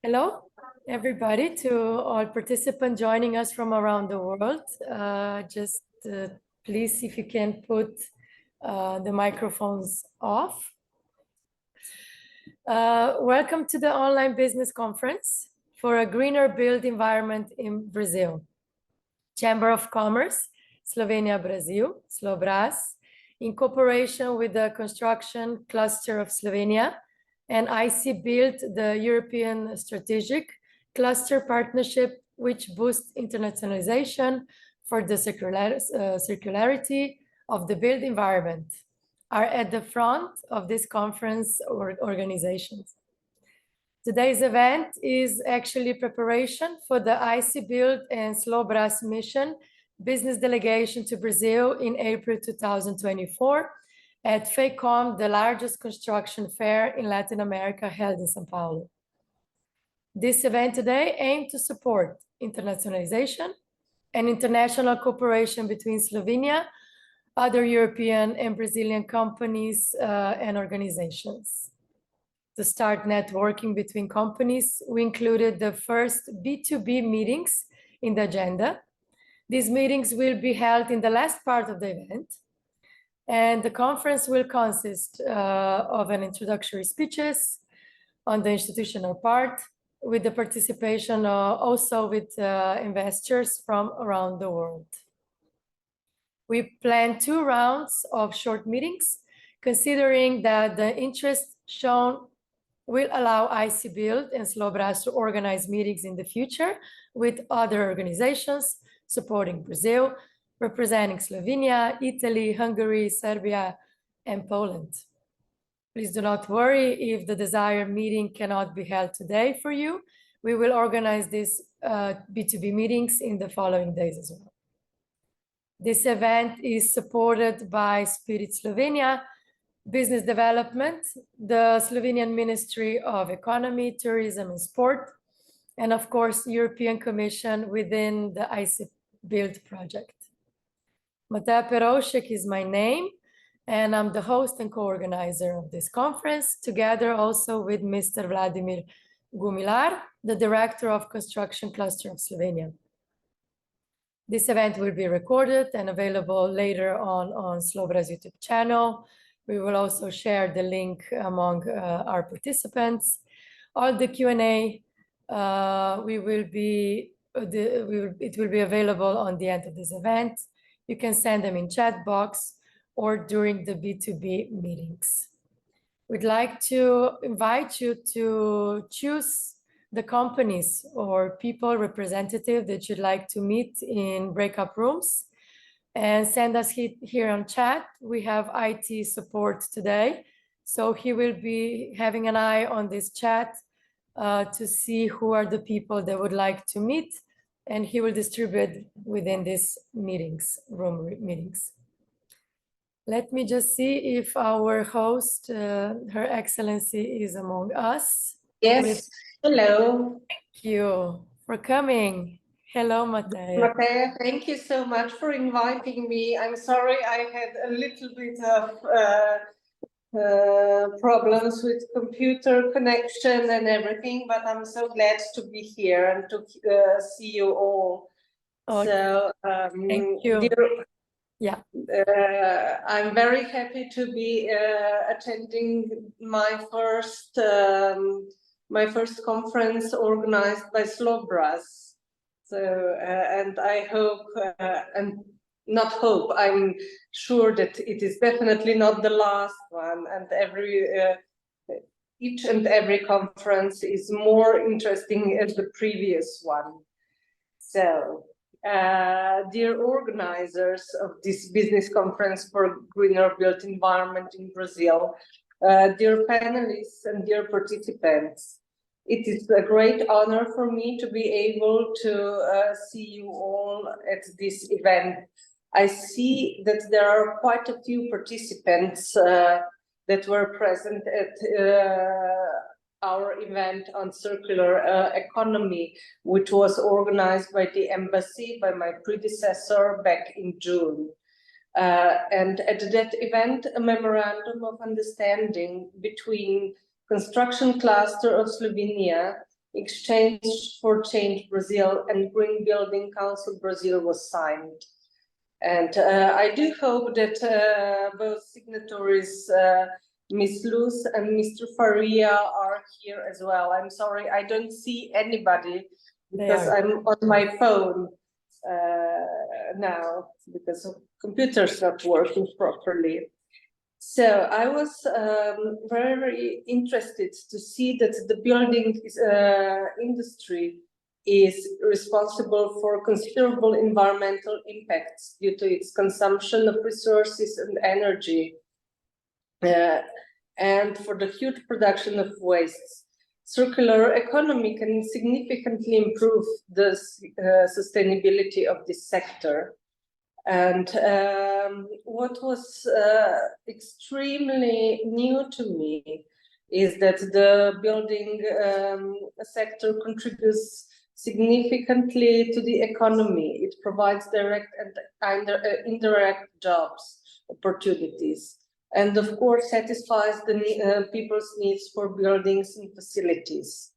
Hello, everybody, to all participants joining us from around the world. Please, if you can put the microphones off. Welcome to the online business conference for a greener built environment in Brazil. Chamber of Commerce, Slovenia, Brazil, Slobraz, in cooperation with the construction cluster of Slovenia, and ICBUILD, the European Strategic Cluster Partnership, which boosts internationalization for the circularity of the built environment, are at the front of this conference or organizations. Today's event is actually preparation for the ICBUILD and Slobraz mission business delegation to Brazil in April 2024 at FEICOM, the largest construction fair in Latin America held in São Paulo. This event today aims to support internationalization and international cooperation between Slovenia, other European and Brazilian companies and organizations. To start networking between companies, we included the first B2B meetings in the agenda. These meetings will be held in the last part of the event, and the conference will consist of an introductory speeches on the institutional part, with the participation also with investors from around the world. We plan 2 rounds of short meetings, considering that the interest shown will allow ICBUILD and Slobraz to organize meetings in the future with other organizations supporting Brazil, representing Slovenia, Italy, Hungary, Serbia, and Poland. Please do not worry if the desired meeting cannot be held today for you. We will organize these B2B meetings in the following days as well. This event is supported by Spirit Slovenia, Business Development, the Slovenian Ministry of Economy, Tourism and Sport, and of course, European Commission within the ICBUILD project. Mateja Perovšek is my name, and I'm the host and co-organizer of this conference, together also with Mr. Vladimir Gumilar, the Director of Construction Cluster of Slovenia. This event will be recorded and available later on Slobraz YouTube channel. We will also share the link among our participants. All the Q&A, it will be available on the end of this event. You can send them in chat box or during the B2B meetings. We'd like to invite you to choose the companies or people representative that you'd like to meet in breakout rooms and send us here on chat. We have IT support today, so he will be having an eye on this chat to see who are the people that would like to meet, and he will distribute within these room meetings. Let me just see if our host, Her Excellency, is among us. Yes, hello. Thank you for coming. Hello, Mateja. Mateja, thank you so much for inviting me. I'm sorry I had a little bit of problems with computer connection and everything, but I'm so glad to be here and to see you all. Oh, so, thank you. Yeah, I'm very happy to be attending my first conference organized by Slobraz. So, and I hope, and not hope, I'm sure that it is definitely not the last one, and each and every conference is more interesting as the previous one. So, dear organizers of this business conference for greener built environment in Brazil, dear panelists and dear participants, it is a great honor for me to be able to see you all at this event. I see that there are quite a few participants that were present at our event on circular economy, which was organized by the embassy, by my predecessor back in June. And at that event, a memorandum of understanding between Construction Cluster of Slovenia Exchange for Change Brazil and Green Building Council Brazil was signed. And I do hope that both signatories, Ms. Luz and Mr. Faria, are here as well. I'm sorry, I don't see anybody because I'm on my phone now because the computer's not working properly. So I was very interested to see that the building industry is responsible for considerable environmental impacts due to its consumption of resources and energy, and for the huge production of wastes. Circular economy can significantly improve the sustainability of this sector. And what was extremely new to me is that the building sector contributes significantly to the economy. It provides direct and indirect jobs, opportunities, and of course satisfies the people's needs for buildings and facilities.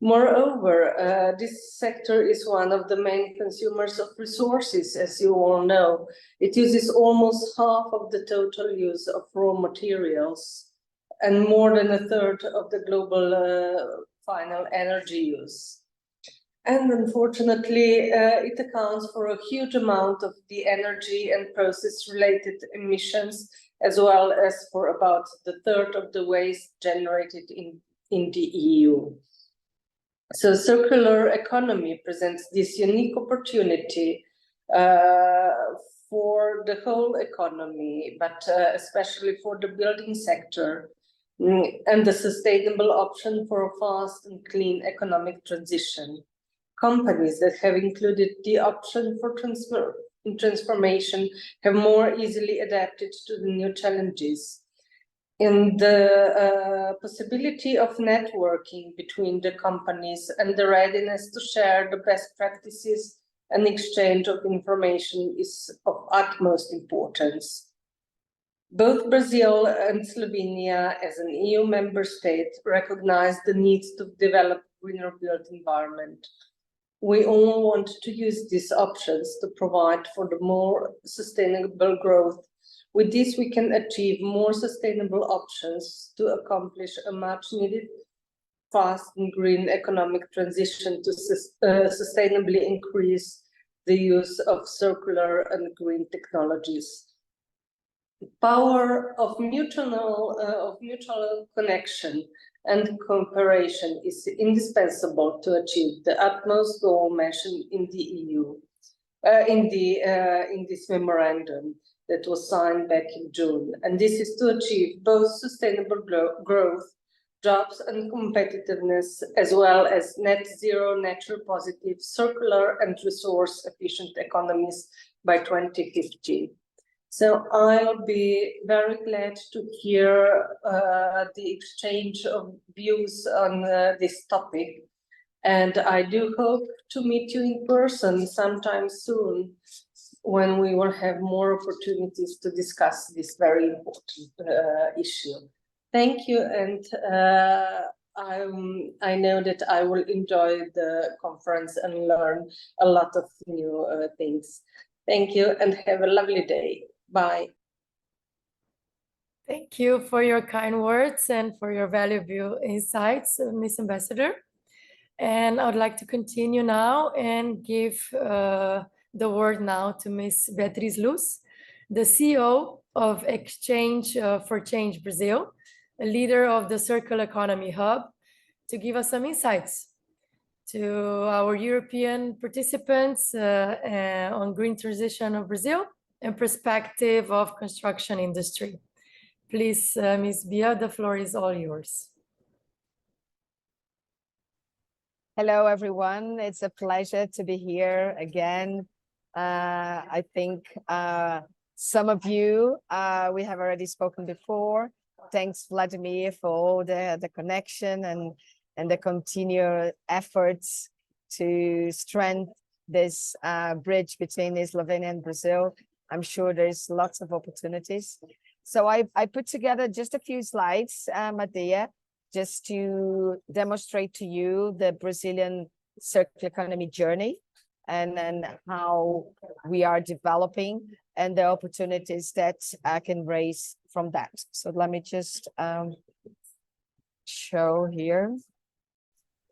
Moreover, this sector is one of the main consumers of resources, as you all know. It uses almost half of the total use of raw materials and more than a third of the global final energy use. And unfortunately, it accounts for a huge amount of the energy and process-related emissions, as well as for about the third of the waste generated in the EU. So circular economy presents this unique opportunity for the whole economy, but especially for the building sector, and the sustainable option for a fast and clean economic transition. Companies that have included the option for transformation have more easily adapted to the new challenges. In the possibility of networking between the companies and the readiness to share the best practices and exchange of information is of utmost importance. Both Brazil and Slovenia, as an EU member state, recognize the need to develop a greener built environment. We all want to use these options to provide for the more sustainable growth. With this, we can achieve more sustainable options to accomplish a much needed, fast and green economic transition to sustainably increase the use of circular and green technologies. The power of mutual connection and cooperation is indispensable to achieve the utmost goal mentioned in the EU, in this memorandum that was signed back in June. And this is to achieve both sustainable growth, jobs and competitiveness, as well as net zero, nature positive, circular and resource efficient economies by 2050. So I'll be very glad to hear the exchange of views on this topic. And I do hope to meet you in person sometime soon, when we will have more opportunities to discuss this very important issue. Thank you, and I know that I will enjoy the conference and learn a lot of new things. Thank you, and have a lovely day. Bye. Thank you for your kind words and for your valuable insights, Ms. Ambassador. And I would like to continue now and give the word now to Ms. Beatriz Luz, the CEO of Exchange for Change Brazil, a leader of the Circular Economy Hub, to give us some insights to our European participants on green transition of Brazil and perspective of construction industry. Please, Ms. Bia, the floor is all yours. Hello, everyone. It's a pleasure to be here again. I think some of you, we have already spoken before. Thanks, Vladimir, for all the connection and the continued efforts to strengthen this bridge between Slovenia and Brazil. I'm sure there's lots of opportunities. So I put together just a few slides, Matea, just to demonstrate to you the Brazilian circular economy journey and how we are developing and the opportunities that I can raise from that. So let me just show here.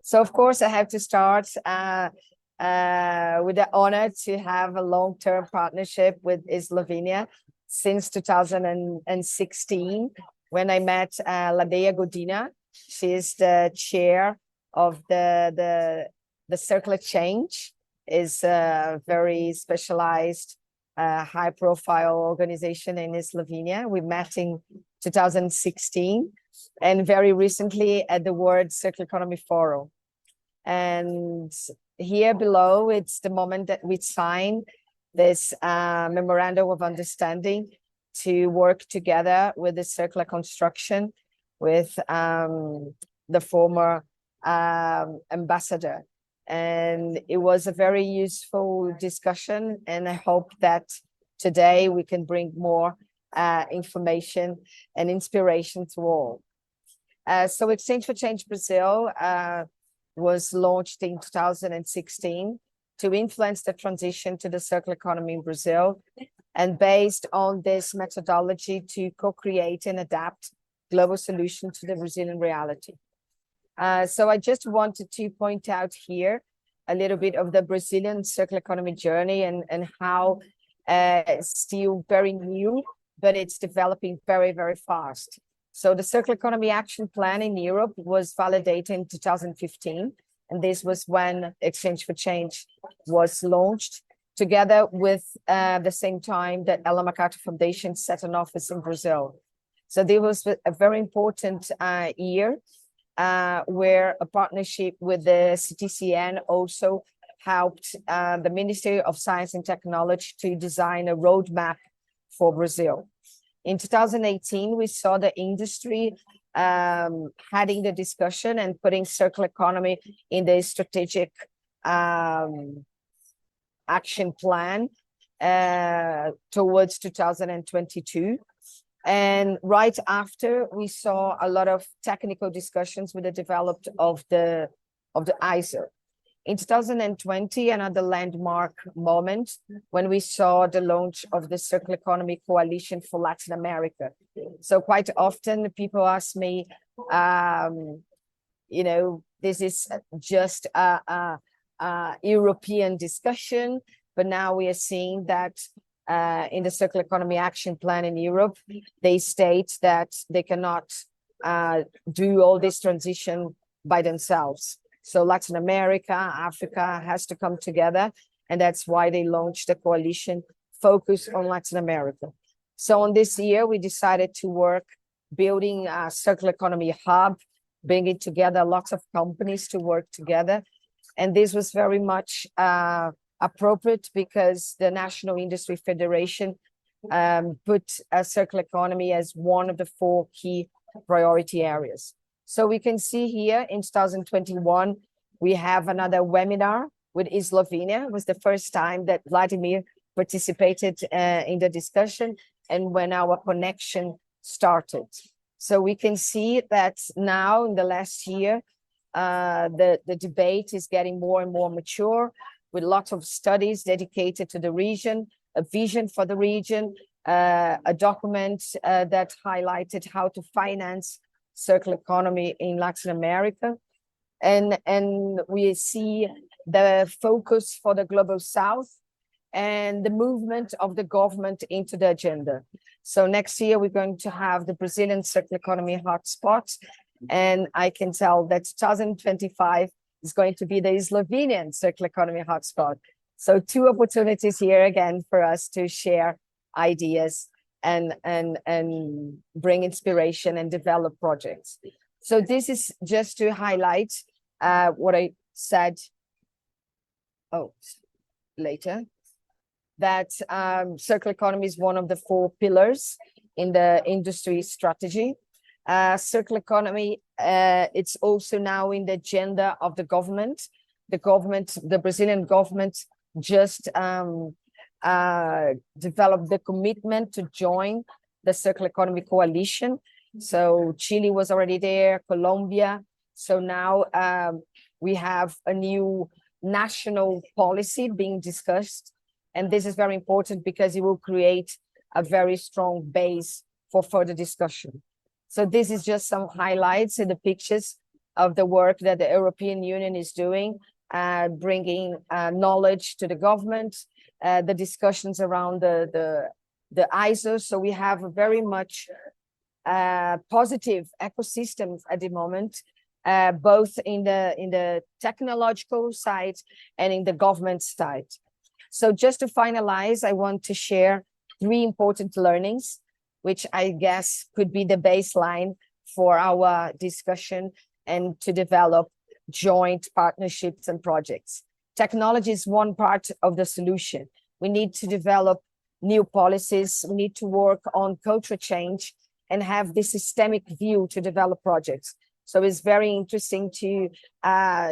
So of course I have to start with the honor to have a long-term partnership with Slovenia since 2016, when I met Ladeia Godina. She is the chair of the Circular Change, is a very specialized, high-profile organization in Slovenia. We met in 2016, and very recently at the World Circular Economy Forum. And here below, it's the moment that we sign this memorandum of understanding to work together with the circular construction with the former ambassador. And it was a very useful discussion, and I hope that today we can bring more information and inspiration to all. So Exchange for Change Brazil was launched in 2016 to influence the transition to the circular economy in Brazil, and based on this methodology to co-create and adapt global solutions to the Brazilian reality. So I just wanted to point out here a little bit of the Brazilian circular economy journey and how it's still very new, but it's developing very, very fast. So the Circular Economy Action Plan in Europe was validated in 2015, and this was when Exchange for Change was launched, together with the same time that Ellen MacArthur Foundation set an office in Brazil. So there was a very important year where a partnership with the CTCN also helped the Ministry of Science and Technology to design a roadmap for Brazil. In 2018, we saw the industry having the discussion and putting circular economy in the strategic action plan towards 2022. And right after, we saw a lot of technical discussions with the development of the ISO. In 2020, another landmark moment when we saw the launch of the Circular Economy Coalition for Latin America. So quite often people ask me, you know, this is just a European discussion, but now we are seeing that in the Circular Economy Action Plan in Europe, they state that they cannot do all this transition by themselves. So Latin America, Africa has to come together, and that's why they launched a coalition focused on Latin America. So on this year, we decided to work building a circular economy hub, bringing together lots of companies to work together. And this was very much appropriate because the National Industry Federation put a circular economy as one of the 4 key priority areas. So we can see here in 2021, we have another webinar with Slovenia. It was the first time that Vladimir participated in the discussion and when our connection started. So we can see that now in the last year, the debate is getting more and more mature, with lots of studies dedicated to the region, a vision for the region, a document that highlighted how to finance circular economy in Latin America. And we see the focus for the Global South and the movement of the government into the agenda. So next year, we're going to have the Brazilian circular economy hotspot. And I can tell that 2025 is going to be the Slovenian circular economy hotspot. So 2 opportunities here again for us to share ideas and bring inspiration and develop projects. So this is just to highlight what I said later, that circular economy is one of the 4 pillars in the industry strategy. Circular economy, it's also now in the agenda of the government. The Brazilian government just developed the commitment to join the Circular Economy Coalition. So Chile was already there, Colombia. So now we have a new national policy being discussed. And this is very important because it will create a very strong base for further discussion. So this is just some highlights in the pictures of the work that the European Union is doing, bringing knowledge to the government, the discussions around the ISO. So we have a very much positive ecosystems at the moment, both in the technological side and in the government side. So just to finalize, I want to share 3 important learnings, which I guess could be the baseline for our discussion and to develop joint partnerships and projects. Technology is one part of the solution. We need to develop new policies. We need to work on culture change and have this systemic view to develop projects. So it's very interesting to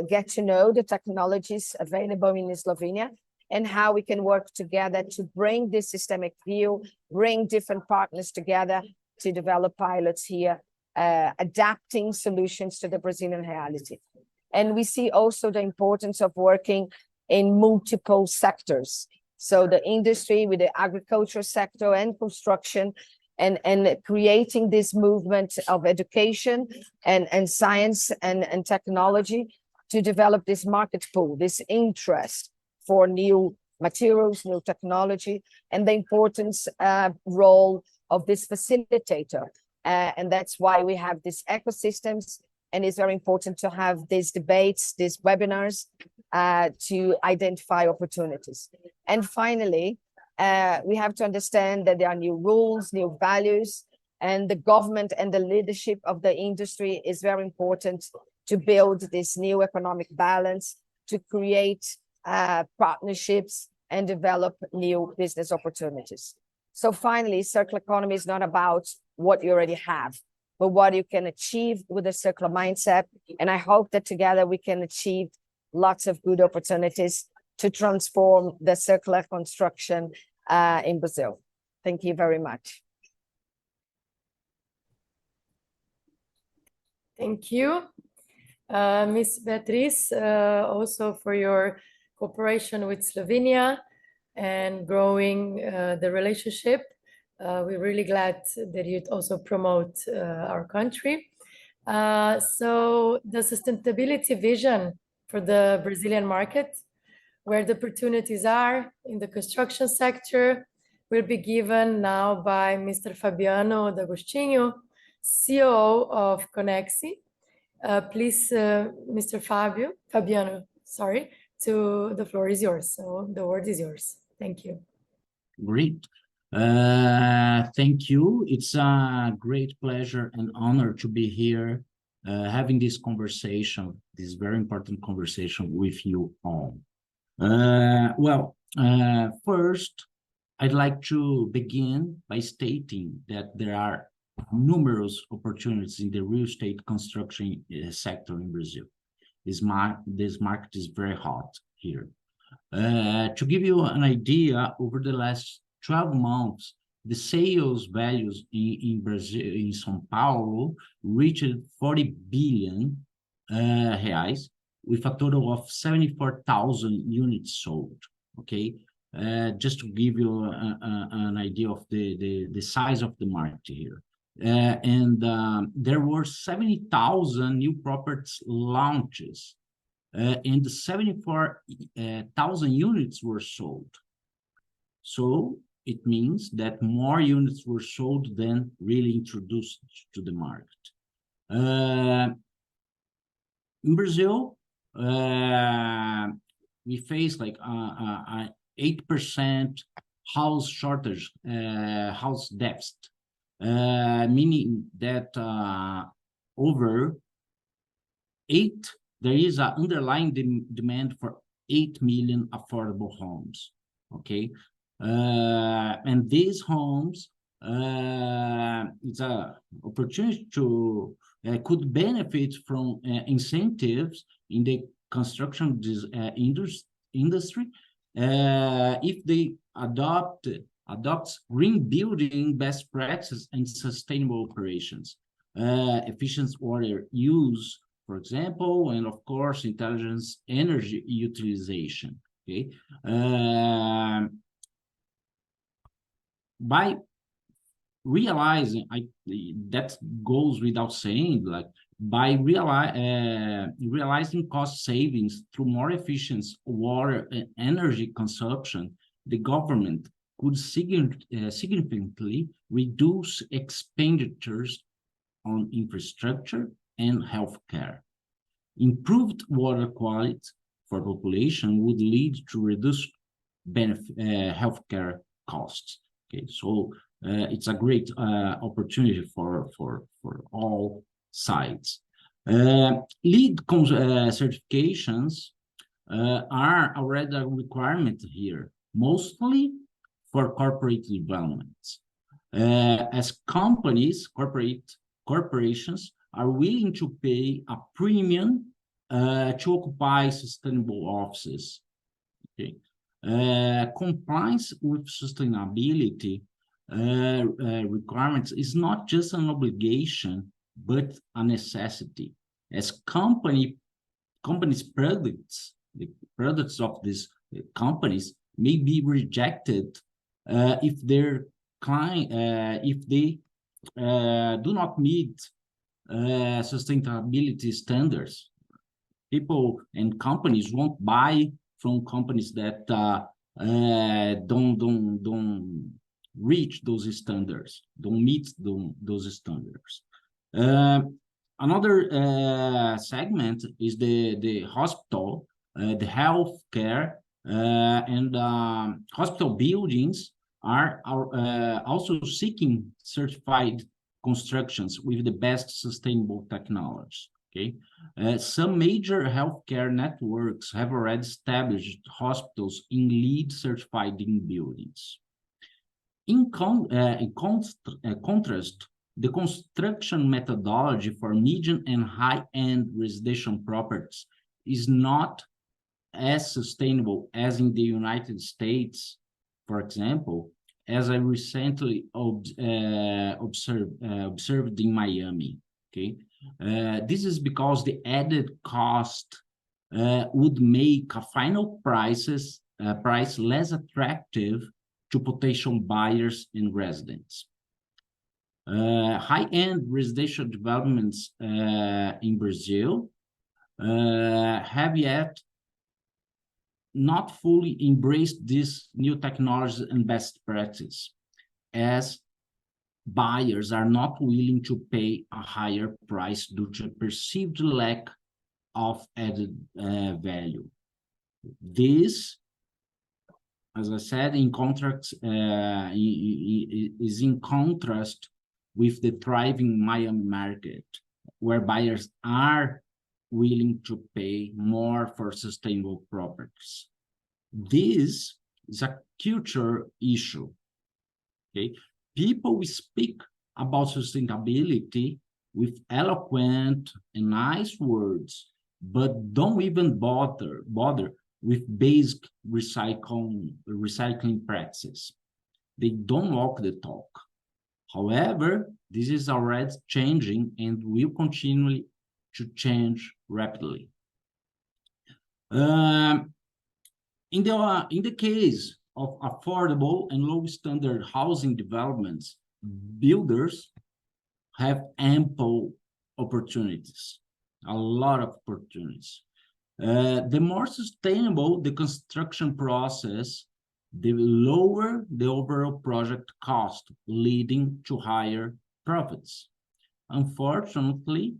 get to know the technologies available in Slovenia and how we can work together to bring this systemic view, bring different partners together to develop pilots here, adapting solutions to the Brazilian reality. And we see also the importance of working in multiple sectors. So the industry with the agriculture sector and construction, and creating this movement of education and science and technology to develop this market pool, this interest for new materials, new technology, and the importance role of this facilitator. And that's why we have these ecosystems, and it's very important to have these debates, these webinars, to identify opportunities. And finally, we have to understand that there are new rules, new values, and the government and the leadership of the industry is very important to build this new economic balance, to create partnerships and develop new business opportunities. So finally, circular economy is not about what you already have, but what you can achieve with a circular mindset. And I hope that together we can achieve lots of good opportunities to transform the circular construction in Brazil. Thank you very much. Thank you, Ms. Beatriz, also for your cooperation with Slovenia and growing the relationship. We're really glad that you also promote our country. So the sustainability vision for the Brazilian market, where the opportunities are in the construction sector, will be given now by Mr. Fabiano D'Agostinho, CEO of Conexi. Please, Mr. Fabiano, sorry, the floor is yours. So the word is yours. Thank you. Great. Thank you. It's a great pleasure and honor to be here having this conversation, this very important conversation with you all. First, I'd like to begin by stating that there are numerous opportunities in the real estate construction sector in Brazil. This market is very hot here. To give you an idea, over the last 12 months, the sales values in Brazil, in São Paulo, reached 40 billion reais, with a total of 74,000 units sold. Okay, just to give you an idea of the size of the market here. There were 70,000 new properties launches, and 74,000 units were sold. So it means that more units were sold than really introduced to the market. In Brazil, we face like 8% house shortage, house deficit, meaning that there is an underlying demand for 8 million affordable homes. Okay, and these homes, it's an opportunity to could benefit from incentives in the construction industry if they adopts green building best practices and sustainable operations. efficient water use, for example, and of course, intelligence energy utilization. Okay, by realizing, that goes without saying, like by realizing cost savings through more efficient water and energy consumption, the government could significantly reduce expenditures on infrastructure and healthcare. Improved water quality for population would lead to reduced healthcare costs. Okay, so it's a great opportunity for all sides. LEED certifications are already a requirement here, mostly for corporate developments. As corporations are willing to pay a premium to occupy sustainable offices. Okay. Compliance with sustainability requirements is not just an obligation, but a necessity. As companies' products, the products of these companies may be rejected if their client, if they do not meet sustainability standards. People and companies won't buy from companies that don't reach those standards, don't meet those standards. Another segment is the hospital, the healthcare, and hospital buildings are also seeking certified constructions with the best sustainable technology. Okay, some major healthcare networks have already established hospitals in LEED certified buildings. In contrast, the construction methodology for medium and high-end residential properties is not as sustainable as in the United States, for example, as I recently observed in Miami. Okay, this is because the added cost would make a final price less attractive to potential buyers and residents. High-end residential developments in Brazil have yet not fully embraced these new technologies and best practices, as buyers are not willing to pay a higher price due to perceived lack of added value. This, as I said, is in contrast with the thriving Miami market, where buyers are willing to pay more for sustainable properties. This is a culture issue. Okay, people speak about sustainability with eloquent and nice words, but don't even bother with basic recycling practices. They don't walk the talk. However, this is already changing and will continue to change rapidly. In the case of affordable and low standard housing developments, builders have ample opportunities, a lot of opportunities. The more sustainable the construction process, the lower the overall project cost, leading to higher profits. Unfortunately,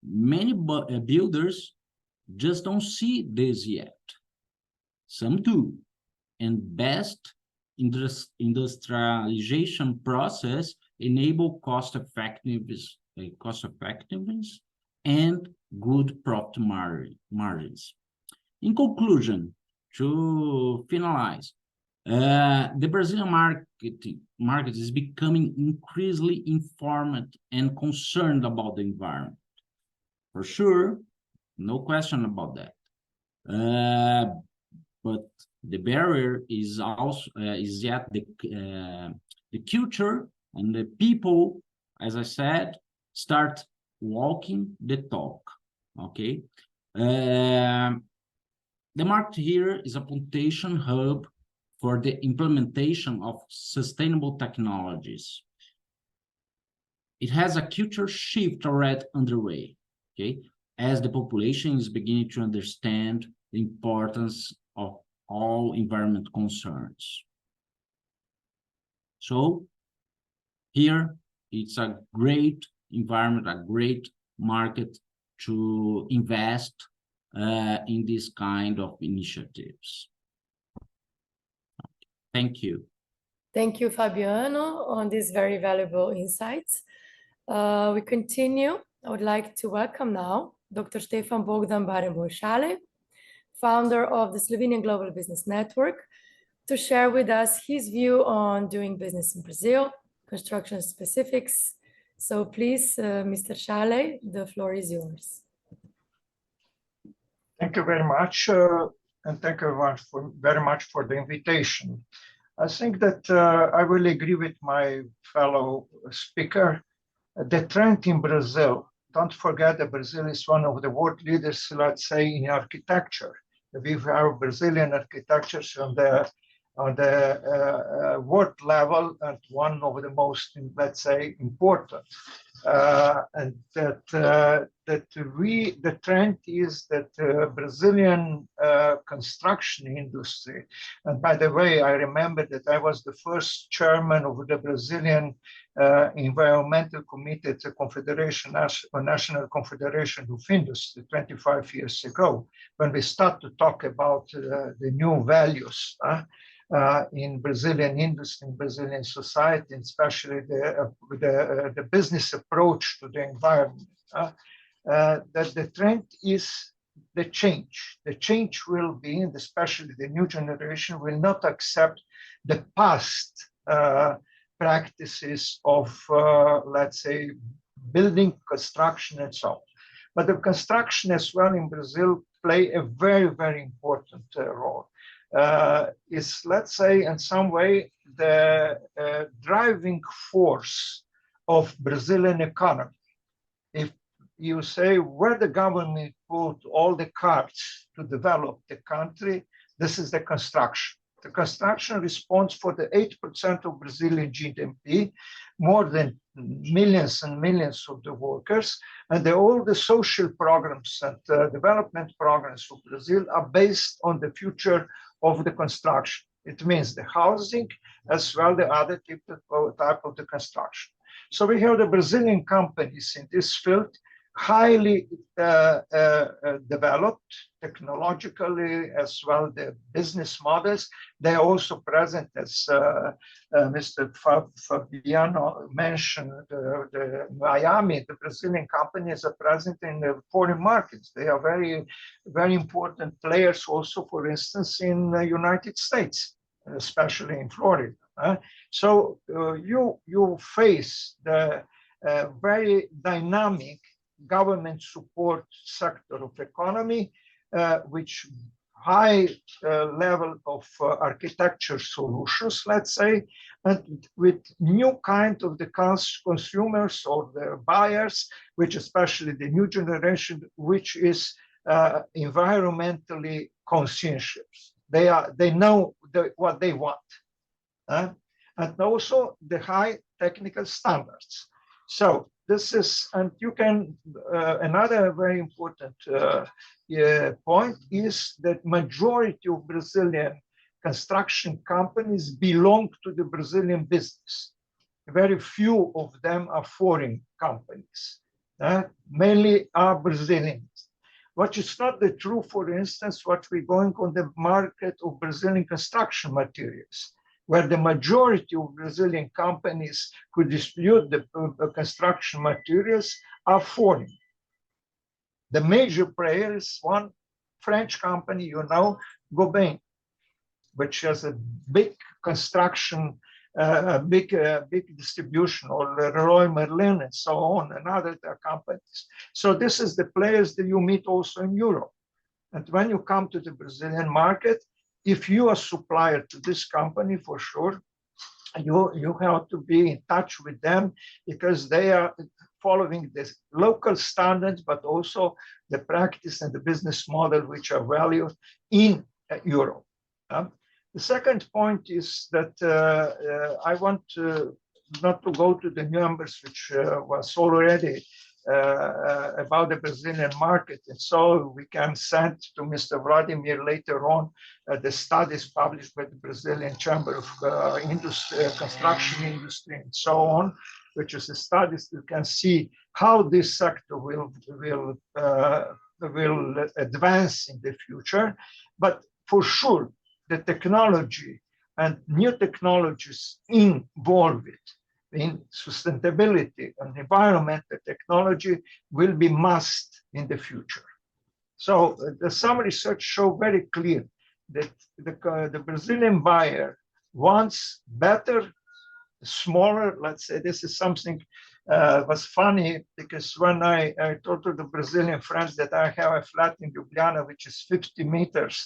many builders just don't see this yet. Some do, and best industrialization process enable cost effectiveness and good profit margins. In conclusion, to finalize, the Brazilian market is becoming increasingly informed and concerned about the environment. For sure, no question about that. But the barrier is also is yet the culture and the people, as I said, start walking the talk, okay? The market here is a plantation hub for the implementation of sustainable technologies. It has a culture shift already underway, okay? As the population is beginning to understand the importance of all environment concerns. So here, it's a great environment, a great market to invest in this kind of initiatives. Thank you. Thank you, Fabiano, on these very valuable insights. We continue. I would like to welcome now Dr. Stefan Bogdan Baremboy-Šale, founder of the Slovenian Global Business Network, to share with us his view on doing business in Brazil, construction specifics. So please, Mr. Šale, the floor is yours. Thank you very much, and thank you very much for the invitation. I think that I will agree with my fellow speaker. The trend in Brazil, don't forget that Brazil is one of the world leaders, let's say, in architecture. We have Brazilian architectures on the world level and one of the most, let's say, important. And the trend is that Brazilian construction industry, and by the way, I remember that I was the first chairman of the Brazilian Environmental Committee at the Confederation, National Confederation of Industry 25 years ago, when we start to talk about the new values in Brazilian industry, in Brazilian society, and especially the business approach to the environment. That the trend is the change. The change will be, and especially the new generation, will not accept the past practices of, let's say, building, construction, and so on. But the construction as well in Brazil play a very, very important role. Is, let's say, in some way, the driving force of Brazilian economy. If you say where the government put all the cards to develop the country, this is the construction. The construction responds for the 8% of Brazilian GDP, more than millions and millions of the workers, and all the social programs and development programs of Brazil are based on the future of the construction. It means the housing as well the other type of the construction. So we have the Brazilian companies in this field, highly developed technologically as well the business models. They are also present, as Mr. Fabiano mentioned, the Miami, the Brazilian companies are present in the foreign markets. They are very, very important players also, for instance, in the United States, especially in Florida. So you face the very dynamic government support sector of economy, which high level of architecture solutions, let's say, and with new kind of the consumers or the buyers, which especially the new generation, which is environmentally conscientious. They know what they want, and also the high technical standards. So this is, and you can, another very important point is that majority of Brazilian construction companies belong to the Brazilian business. Very few of them are foreign companies, mainly are Brazilians. What is not the true, for instance, what we're going on the market of Brazilian construction materials, where the majority of Brazilian companies who distribute the construction materials are foreign. The major player is one French company, you know, Gobain, which has a big construction, big distribution, or Leroy Merlin, and so on, and other companies. So this is the players that you meet also in Europe. And when you come to the Brazilian market, if you are a supplier to this company, for sure, you have to be in touch with them, because they are, following the local standards, but also the practice and the business model which are valued in Europe. The second point is that I want not to go to the numbers which was already about the Brazilian market. And so we can send to Mr. Vladimir later on the studies published by the Brazilian Chamber of Construction Industry and so on, which is the studies you can see how this sector will advance in the future. But for sure, the technology and new technologies involved in sustainability and environmental technology will be must in the future. So some research show very clear that the Brazilian buyer wants better, smaller, let's say. This is something was funny because when I told to the Brazilian friends that I have a flat in Ljubljana, which is 50 meters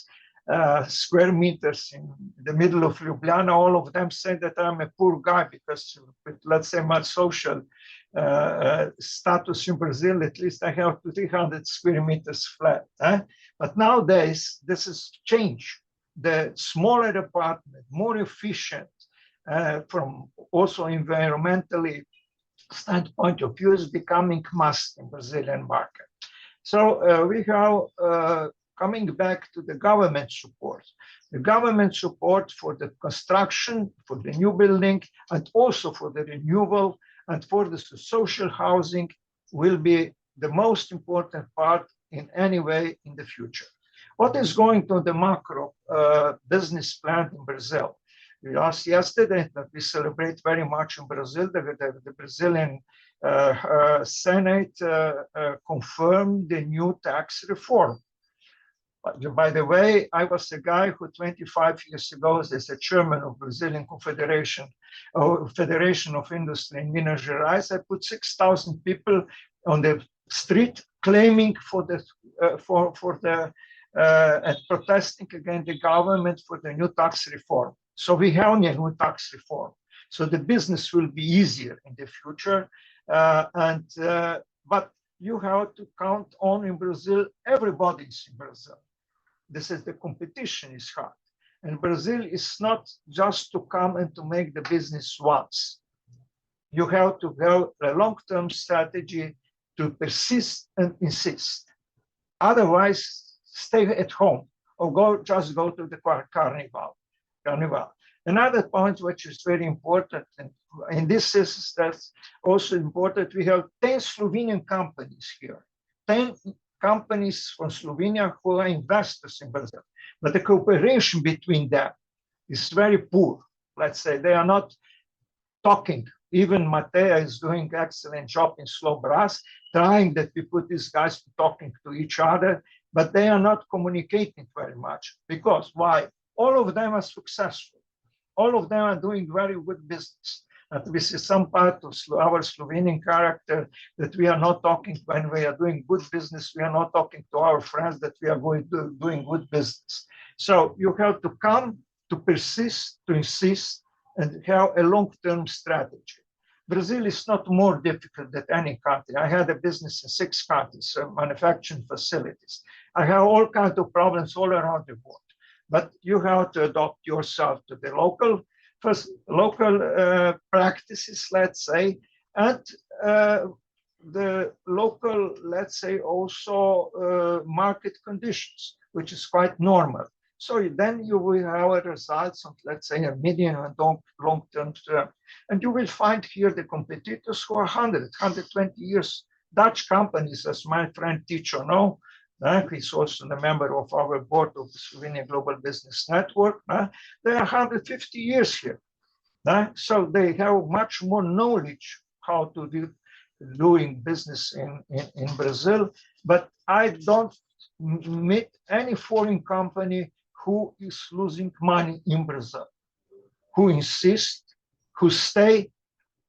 square meters in the middle of Ljubljana, all of them say that I'm a poor guy because, with, let's say, my social status in Brazil, at least I have 300 square meters flat. But nowadays, this has changed. The smaller apartment, more efficient from also environmentally standpoint of view, is becoming must in Brazilian market. So we have coming back to the government support. The government support for the construction, for the new building, and also for the renewal and for the social housing will be the most important part in any way in the future. What is going to the macro business plan in Brazil? We asked yesterday that we celebrate very much in Brazil. The Brazilian Senate confirmed the new tax reform. By the way, I was a guy who 25 years ago, as a chairman of Brazilian Confederation, Federation of Industry in Minas Gerais, I put 6,000 people on the street claiming for the and protesting against the government for the new tax reform. So we have a new tax reform. So the business will be easier in the future. But you have to count on in Brazil, everybody's in Brazil. This is the competition is hard. And Brazil is not just to come and to make the business once. You have to have a long-term strategy to persist and insist. Otherwise, stay at home or just go to the carnival. Another point which is very important, and this is that's also important, we have 10 Slovenian companies here. 10 companies from Slovenia who are investors in Brazil. But the cooperation between them is very poor. Let's say they are not talking. Even Matea is doing excellent job in Slobraz, trying that we put these guys talking to each other, but they are not communicating very much. Because why? All of them are successful. All of them are doing very good business. And this is some part of our Slovenian character that we are not talking when we are doing good business. We are not talking to our friends that we are doing good business. So you have to come, to persist, to insist, and have a long-term strategy. Brazil is not more difficult than any country. I had a business in 6 countries, manufacturing facilities. I have all kinds of problems all around the world. But you have to adopt yourself to the local practices, let's say, and the local, let's say, also market conditions, which is quite normal. So then you will have results of, let's say, a medium and long-term term. And you will find here the competitors who are 120 years, Dutch companies, as my friend teacher know. He's also the member of our board of the Slovenia Global Business Network. They are 150 years here. So they have much more knowledge how to do doing business in Brazil. But I don't meet any foreign company who is losing money in Brazil, who insist, who stay,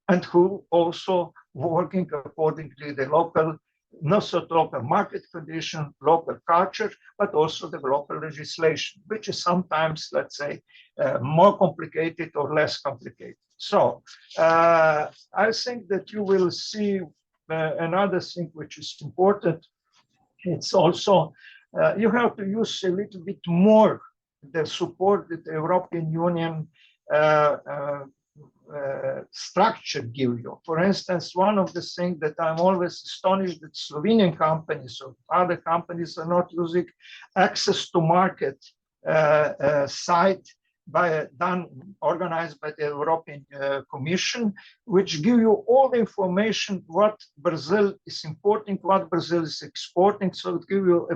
and who also working according to the local, not so local market condition, local culture, but also the local legislation, which is sometimes, let's say, more complicated or less complicated. So I think that you will see another thing which is important. It's also you have to use a little bit more the support that the European Union structure give you. For instance, one of the things that I'm always astonished that Slovenian companies or other companies are not using access to market site organized by the European Commission, which give you all the information what Brazil is importing, what Brazil is exporting. So it gives you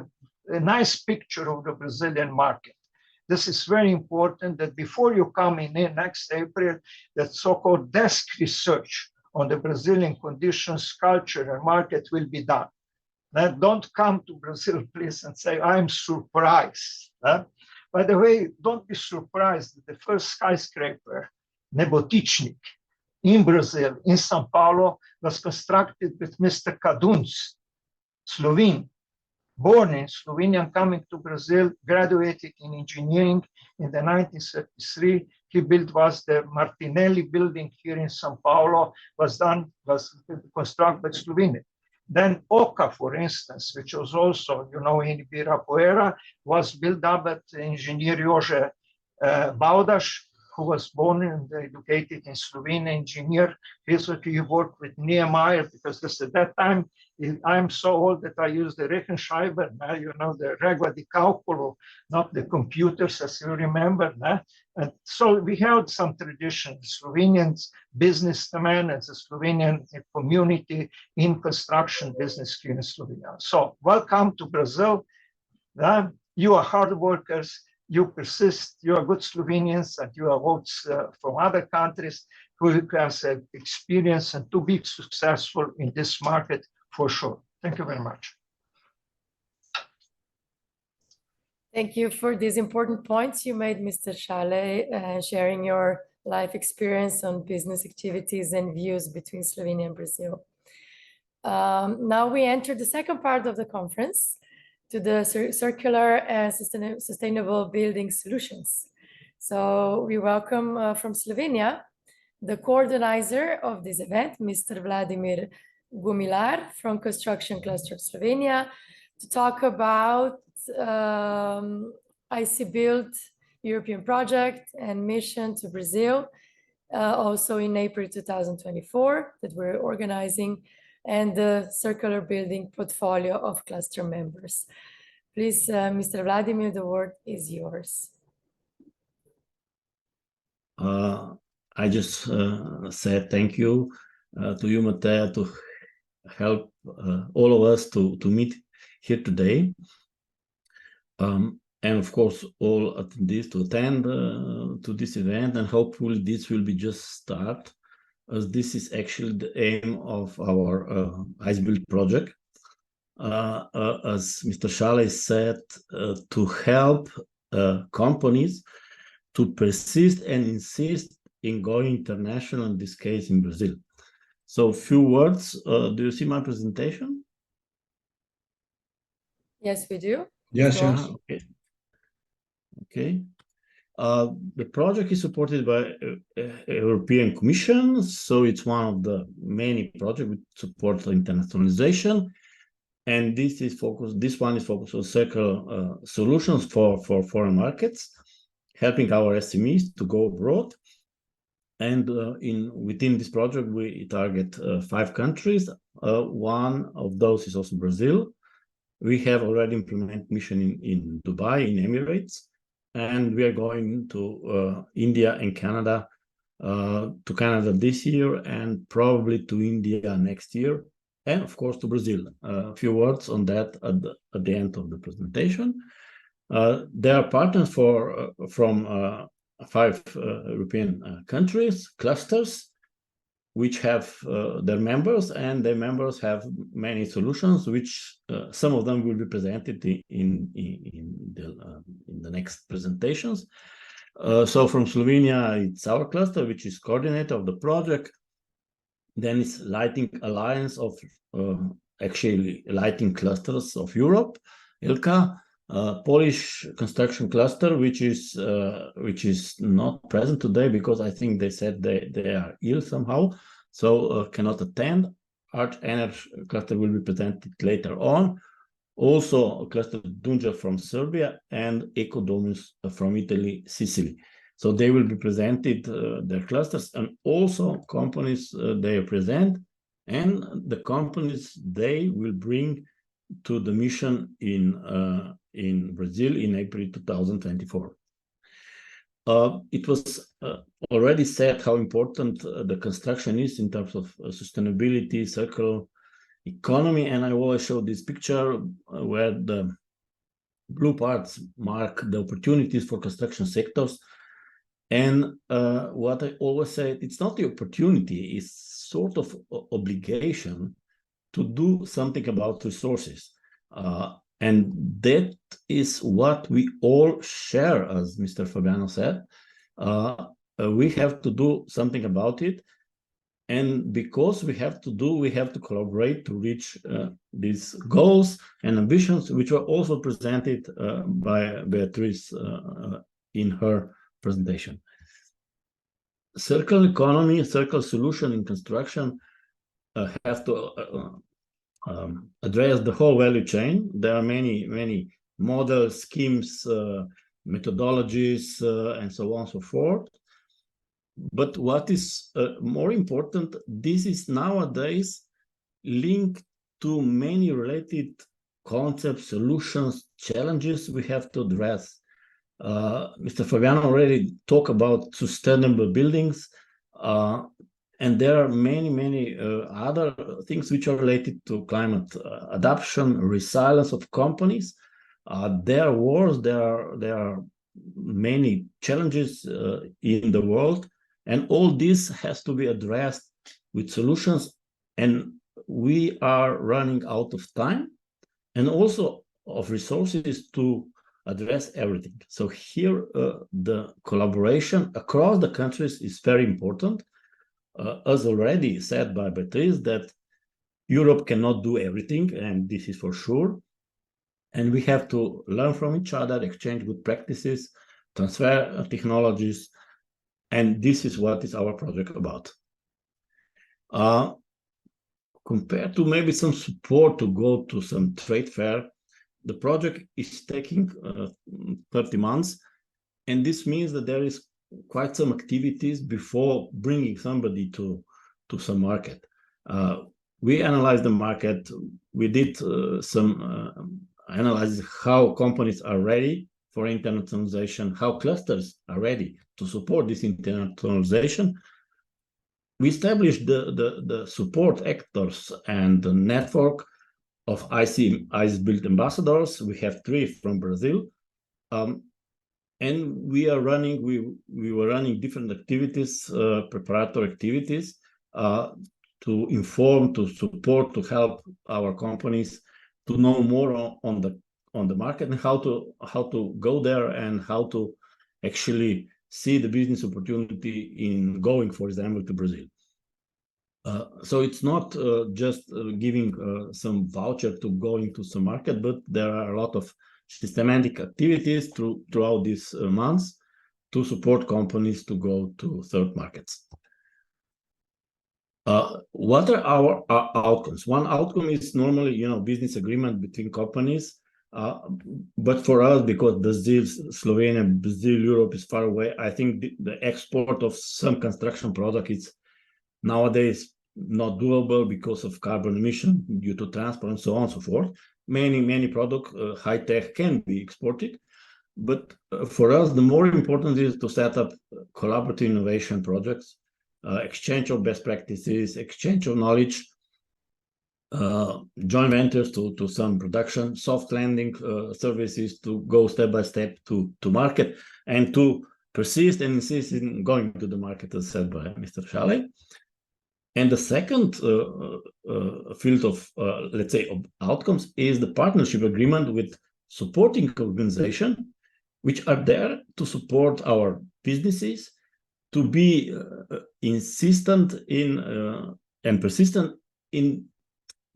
a nice picture of the Brazilian market. This is very important that before you come in next April, that so-called desk research on the Brazilian conditions, culture, and market will be done. Now, don't come to Brazil, please, and say, I'm surprised. By the way, don't be surprised that the first skyscraper, Nebotichnik, in Brazil, in São Paulo, was constructed with Mr. Kaduns, Slovene, born in Slovenia, coming to Brazil, graduated in engineering in the 1933. He built the Martinelli building here in São Paulo, was constructed by Slovenia. Then Oca, for instance, which was also, in Ibirapuera, was built up by engineer Jože Baudaš, who was born and educated in Slovenia, engineer. He worked with Niemeyer, because at that time, I'm so old that I use the Rechenschreiber, the Regua di Calculo, not the computers, as you remember. And so we have some tradition, Slovenians businessmen and the Slovenian community in construction business here in Slovenia. So welcome to Brazil. You are hard workers, you persist, you are good Slovenians, and you are votes from other countries who have experience and to be successful in this market for sure. Thank you very much. Thank you for these important points you made, Mr. Šale, sharing your life experience on business activities and views between Slovenia and Brazil. Now we enter the second part of the conference, to the circular and sustainable building solutions. So we welcome from Slovenia, the coordinator of this event, Mr. Vladimir Gumilar from Construction Cluster of Slovenia, to talk about ICBUILD European project and mission to Brazil, also in April 2024 that we're organizing, and the circular building portfolio of cluster members. Please, Mr. Vladimir, the word is yours. I just said thank you to you, Matea, to help all of us to meet here today. And of course, all attendees to attend to this event, and hopefully this will be just start, as this is actually the aim of our ICBUILD project. As Mr. Šale said, to help companies to persist and insist in going international, in this case in Brazil. So a few words, do you see my presentation? Yes, we do. Yes, yes. Okay. The project is supported by European Commission, so it's one of the many projects which support internationalization, and this one is focused on circular solutions for foreign markets, helping our SMEs to go abroad. And within this project, we target 5 countries. One of those is also Brazil. We have already implemented mission in Dubai, in Emirates, and we are going to India and Canada, to Canada this year, and probably to India next year, and of course to Brazil. A few words on that at the end of the presentation. There are partners from 5 European countries, clusters, which have their members, and their members have many solutions, which some of them will be presented in the next presentations. So from Slovenia, it's our cluster, which is coordinator of the project. Then it's Lighting Alliance of actually Lighting Clusters of Europe, ILCA. Polish construction cluster, which is not present today because I think they said they are ill somehow, so cannot attend. Arch Energy cluster will be presented later on. Also, a cluster Dunja from Serbia and Ecodomus from Italy, Sicily. So they will be presented, their clusters, and also companies they present, and the companies they will bring to the mission in Brazil in April 2024. It was already said how important the construction is in terms of sustainability, circular economy, and I always show this picture where the blue parts mark the opportunities for construction sectors. And what I always say, it's not the opportunity, it's sort of obligation to do something about resources. And that is what we all share, as Mr. Fabiano said. We have to do something about it. And because we have to collaborate to reach these goals and ambitions, which were also presented by Beatrice in her presentation. Circular economy, circular solution in construction have to address the whole value chain. There are many models, schemes, methodologies, and so on and so forth. But what is more important, this is nowadays linked to many related concepts, solutions, challenges we have to address. Mr. Fabiano already talked about sustainable buildings, and there are many other things which are related to climate adaptation, resilience of companies. There are wars, there are many challenges in the world, and all this has to be addressed with solutions, and we are running out of time and also of resources to address everything. So here the collaboration across the countries is very important. As already said by Beatrice, that Europe cannot do everything, and this is for sure. And we have to learn from each other, exchange good practices, transfer technologies, and this is what is our project about. Compared to maybe some support to go to some trade fair, the project is taking 30 months, and this means that there is quite some activities before bringing somebody to some market. We analyzed the market, we did some analysis how companies are ready for internationalization, how clusters are ready to support this internationalization. We established the support actors and the network of ICBUILD ambassadors. We have 3 from Brazil. And we were running different activities, preparatory activities, to inform, to support, to help our companies to know more on the market and how to go there and how to actually see the business opportunity in going, for example, to Brazil. So it's not just giving some voucher to go into some market, but there are a lot of systematic activities throughout these months to support companies to go to third markets. What are our outcomes? One outcome is normally, business agreement between companies. But for us, because Brazil, Slovenia, Brazil, Europe is far away, I think the export of some construction product is nowadays not doable because of carbon emission due to transport and so on and so forth. Many products, high tech, can be exported. But for us, the more important is to set up collaborative innovation projects, exchange of best practices, exchange of knowledge, joint ventures to some production, soft landing services to go step by step to market, and to persist and insist in going to the market, as said by Mr. Chalet. And the second field of, let's say, of outcomes is the partnership agreement with supporting organizations, which are there to support our businesses, to be insistent in and persistent in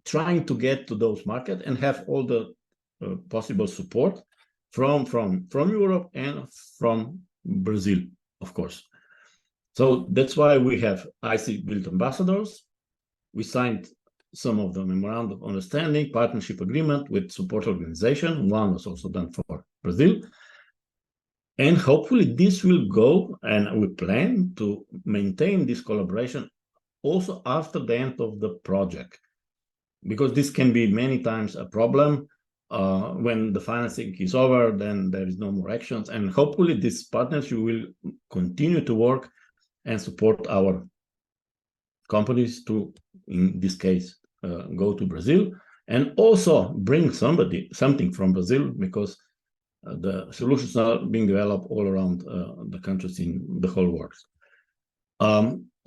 trying to get to those markets and have all the possible support from Europe and from Brazil, of course. So that's why we have ICBUILD ambassadors. We signed some of the memorandum of understanding, partnership agreement with support organization. One was also done for Brazil. And hopefully this will go, and we plan to maintain this collaboration also after the end of the project, because this can be many times a problem. When the financing is over, then there is no more actions, and hopefully this partnership will continue to work and support our companies to, in this case, go to Brazil and also bring something from Brazil, because the solutions are being developed all around the countries in the whole world.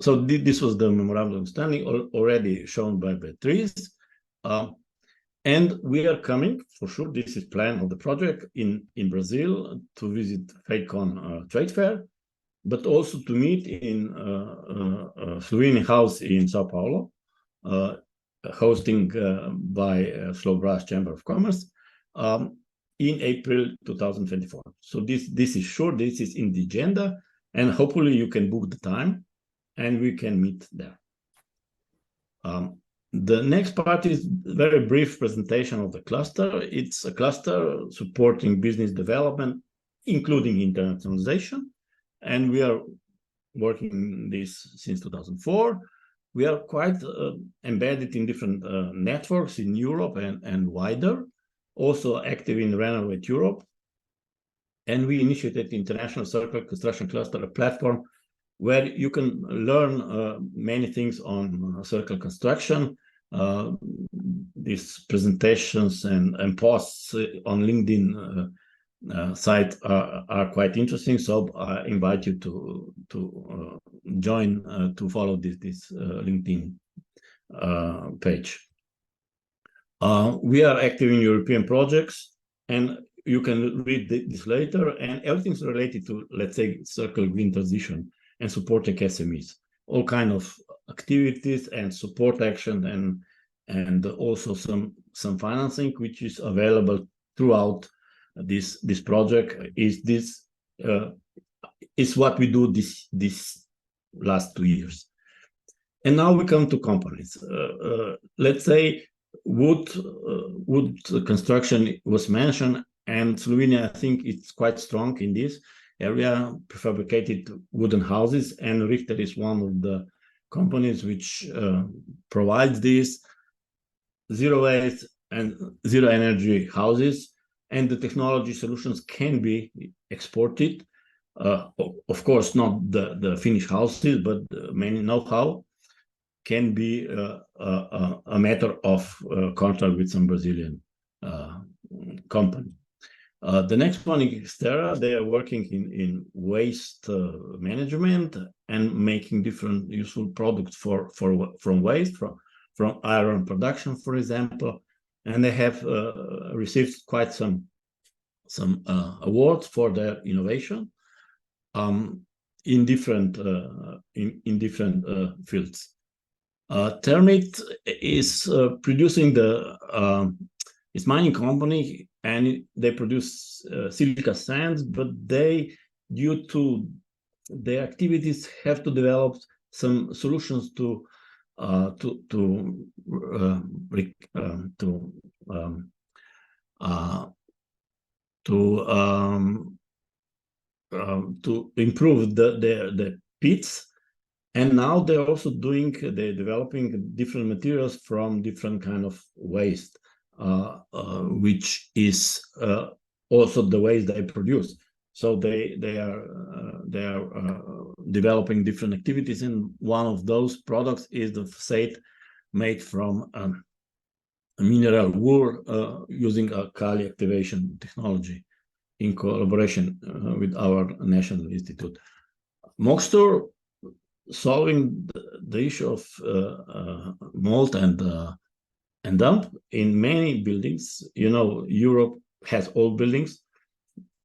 So this was the memorandum of understanding already shown by Beatriz. And we are coming, for sure, this is plan of the project in Brazil to visit FEICOM trade fair, but also to meet in Slovenian house in Sao Paulo, hosting by Slobraz Chamber of Commerce in April 2024. So this is sure, this is in the agenda, and hopefully you can book the time and we can meet there. The next part is very brief presentation of the cluster. It's a cluster supporting business development, including internationalization. And we are working this since 2004. We are quite embedded in different networks in Europe and wider, also active in Renovate Europe. And we initiated the International Circular Construction Cluster, a platform where you can learn many things on circular construction. These presentations and posts on LinkedIn site are quite interesting. So I invite you to join to follow this LinkedIn page. We are active in European projects, and you can read this later, and everything's related to, let's say, circular green transition and supporting SMEs, all kind of activities and support action, and also some financing which is available throughout this project. Is what we do this last 2 years. And now we come to companies. Let's say wood construction was mentioned, and Slovenia, I think, it's quite strong in this area, prefabricated wooden houses, and Richter is one of the companies which provides these zero waste and zero energy houses, and the technology solutions can be exported. Of course, not the finished houses, but many know-how can be a matter of contract with some Brazilian company. The next one is Xterra. They are working in waste management and making different useful products from waste, from iron production, for example. And they have received quite some awards for their innovation in different fields. Thermit is producing it's mining company, and they produce silica sands, but they, due to their activities, have to develop some solutions to improve the pits. And now they're also developing different materials from different kind of waste, which is also the waste they produce. So they are developing different activities, and one of those products is the facade made from mineral wool using a Kali activation technology in collaboration with our national institute. Moxtur, solving the issue of mold and dump in many buildings. You know, Europe has old buildings.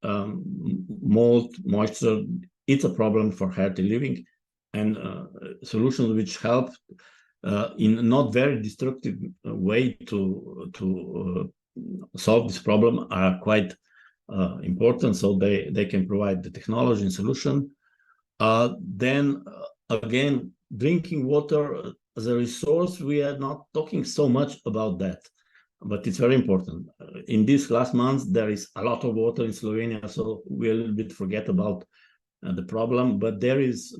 Mold, moisture, it's a problem for healthy living, and solutions which help in not very destructive way to solve this problem are quite important. So they can provide the technology and solution. Then again, drinking water as a resource, we are not talking so much about that, but it's very important. In these last months, there is a lot of water in Slovenia, so we a little bit forget about the problem, but there is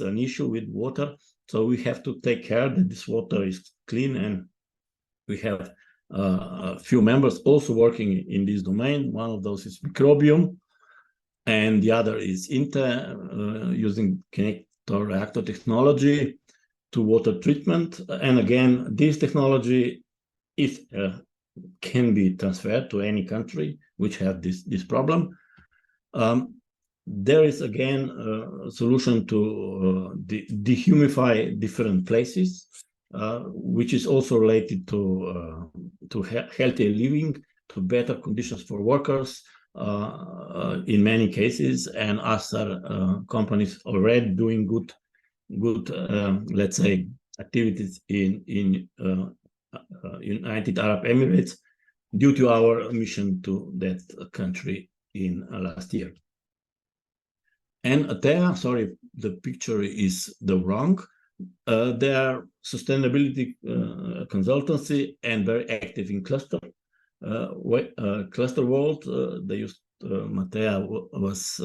an issue with water, so we have to take care that this water is clean, and we have a few members also working in this domain. One of those is microbiome, and the other is using connector reactor technology to water treatment. And again, this technology can be transferred to any country which have this problem. There is again a solution to dehumidify different places, which is also related to healthy living, to better conditions for workers in many cases, and other companies already doing good let's say activities in United Arab Emirates due to our mission to that country in last year. And there, sorry, the picture is the wrong. They are sustainability consultancy and very active in cluster world. They used Matea was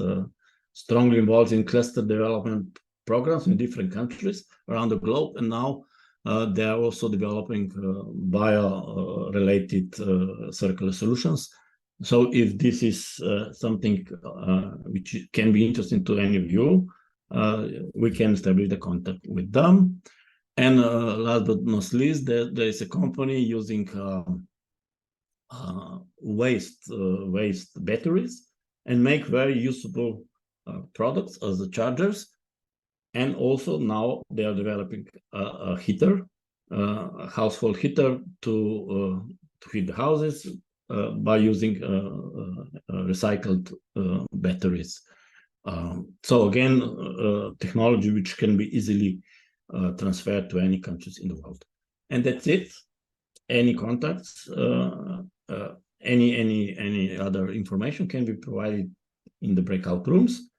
strongly involved in cluster development programs in different countries around the globe, and now they are also developing bio-related circular solutions. So if this is something which can be interesting to any of you, we can establish the contact with them. And last but not least, there is a company using waste batteries and make very usable products as the chargers. And also now they are developing a heater, a household heater to heat the houses by using recycled batteries. So again, technology which can be easily transferred to any countries in the world. And that's it. Any contacts, any other information can be provided in the breakout rooms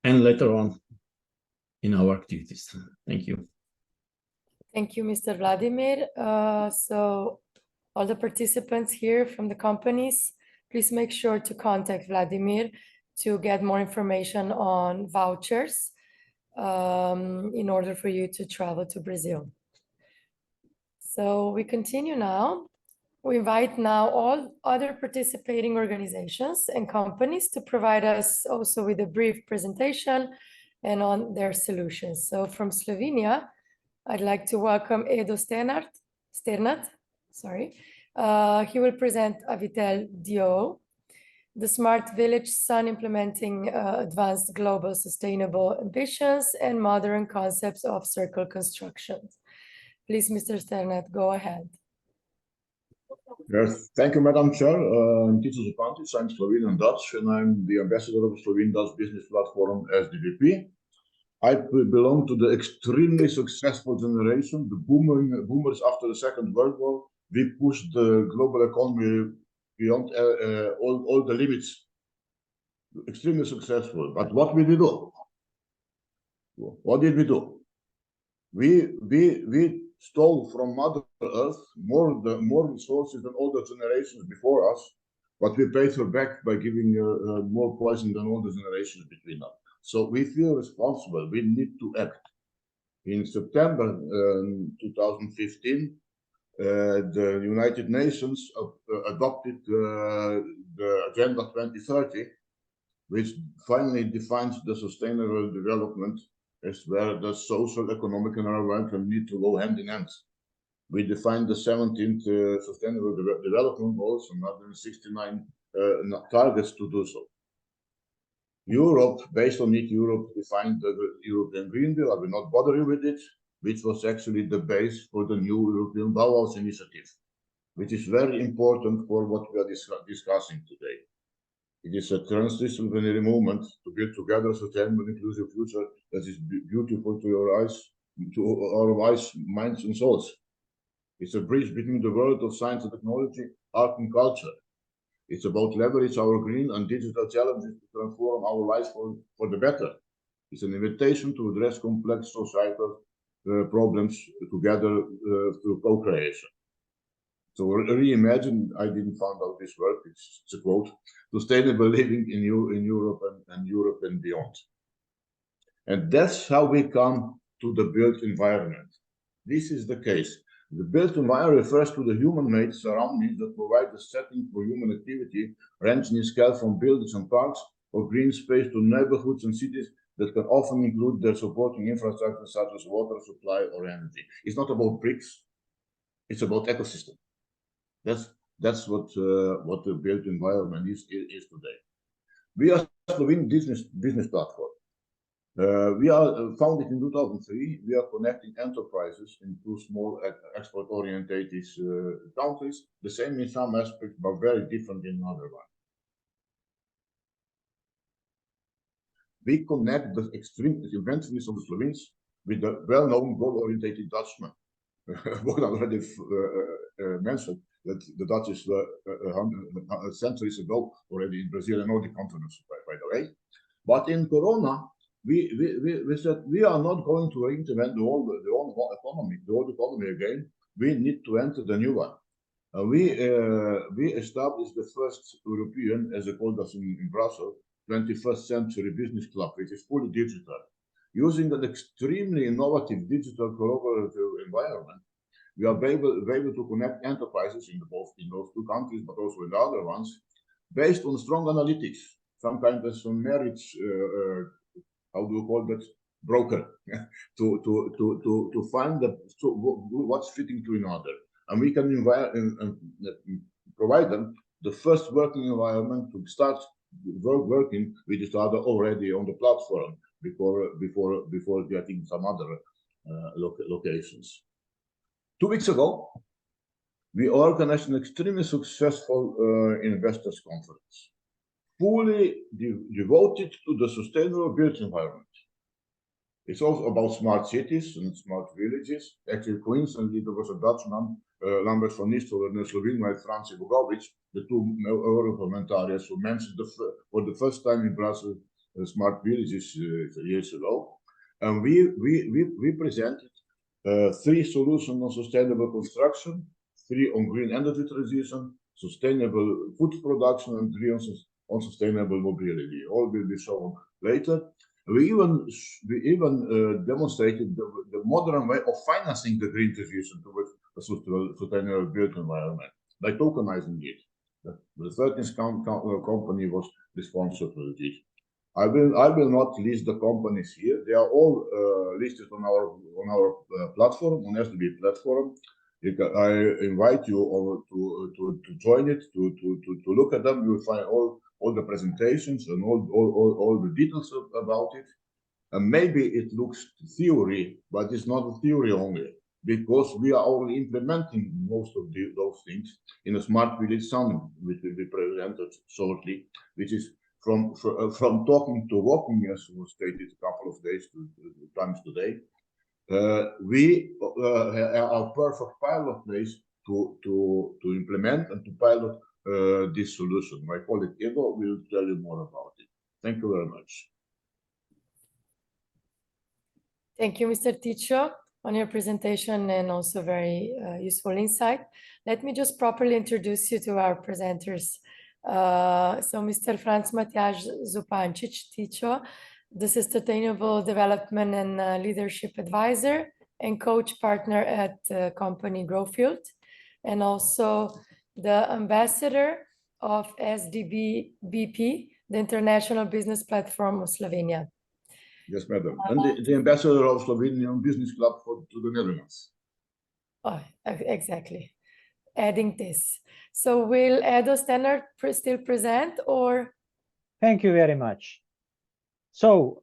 and later on in our activities. Thank you. Thank you, Mr. Vladimir. So all the participants here from the companies, please make sure to contact Vladimir to get more information on vouchers in order for you to travel to Brazil. So we continue now. We invite now all other participating organizations and companies to provide us also with a brief presentation and on their solutions. So from Slovenia, I'd like to welcome Edo Sternat. Sorry. He will present Avitel DO, the Smart Village Sun implementing advanced global sustainable ambitions and modern concepts of circular construction. Please, Mr. Sternat, go ahead. Yes, thank you, Madam Chair. I'm Titus Zupantis, I'm Slovenian Dutch, and I'm the ambassador of Slovenian Dutch business platform SDVP. I belong to the extremely successful generation, the boomers after the Second World War. We pushed the global economy beyond all the limits. Extremely successful. But what did we do? What did we do? We stole from Mother Earth more resources than all the generations before us, but we paid her back by giving more poison than all the generations between us. So we feel responsible. We need to act. In September 2015, the United Nations adopted the Agenda 2030, which finally defines the sustainable development as where the social, economic, and environmental need to go hand in hand. We defined the 17th Sustainable Development Goals and 169 targets to do so. Europe, based on it, Europe defined the European Green Deal. I will not bother you with it, which was actually the base for the new European Bauhaus initiative, which is very important for what we are discussing today. It is a transdisciplinary movement to build together a sustainable, inclusive future that is beautiful to your eyes, to our eyes, minds, and souls. It's a bridge between the world of science and technology, art and culture. It's about leverage our green and digital challenges to transform our lives for the better. It's an invitation to address complex societal problems together through co-creation. So reimagine, I didn't find out this word, it's a quote, sustainable living in Europe and Europe and beyond. And that's how we come to the built environment. This is the case. The built environment refers to the human-made surroundings that provide the setting for human activity, ranging in scale from buildings and parks or green space to neighborhoods and cities that can often include their supporting infrastructure such as water supply or energy. It's not about bricks, it's about ecosystem. That's what the built environment is today. We are Slovenian business platform. We are founded in 2003. We are connecting enterprises in two small export-oriented countries, the same in some aspects, but very different in another one. We connect the extreme inventiveness of the Slovenes with the well-known goal-oriented Dutchman. What I already mentioned, that the Dutch is centuries ago already in Brazil and all the continents, by the way. But in Corona, we said we are not going to reinvent the old economy again. We need to enter the new one. We established the first European, as they called us in Brussels, 21st century business club, which is fully digital. Using an extremely innovative digital collaborative environment, we are able to connect enterprises in those two countries, but also in the other ones, based on strong analytics, some kind of some marriage, how do you call that, broker, to find what's fitting to another, and we can provide them the first working environment to start working with each other already on the platform before getting some other locations. 2 weeks ago, we organized an extremely successful investors conference, fully devoted to the sustainable built environment. It's also about smart cities and smart villages. Actually, coincidentally, there was a Dutchman, Lambert van Nistelrooy, and a Slovene, Franci Bogovic, the two Europarlamentarians who mentioned for the first time in Brussels smart villages years ago. And we presented 3 solutions on sustainable construction, 3 on green energy transition, sustainable food production, and 3 on sustainable mobility. All will be shown later. We even demonstrated the modern way of financing the green transition towards a sustainable built environment by tokenizing it. The 13th company was responsible for this. I will not list the companies here. They are all listed on our platform, on SDB platform. I invite you all to join it, to look at them. You will find all the presentations and all the details about it. And maybe it looks theory, but it's not theory only, because we are already implementing most of those things in a smart village summit, which will be presented shortly, which is from talking to walking, as was stated a couple of times today. We are a perfect pilot place to implement and to pilot this solution. My colleague Edo will tell you more about it. Thank you very much. Thank you, Mr. Ticho, on your presentation and also very useful insight. Let me just properly introduce you to our presenters. So Mr. Franz Matjaž Zupancic Ticho, the Sustainable Development and Leadership Advisor and Coach Partner at company Growfield, and also the Ambassador of SDB-BP, the International Business Platform of Slovenia. Yes, madam. And the Ambassador of Slovenian Business Club to the Netherlands. Oh, exactly. Adding this. So will Edo Stannard still present, or? Thank you very much. So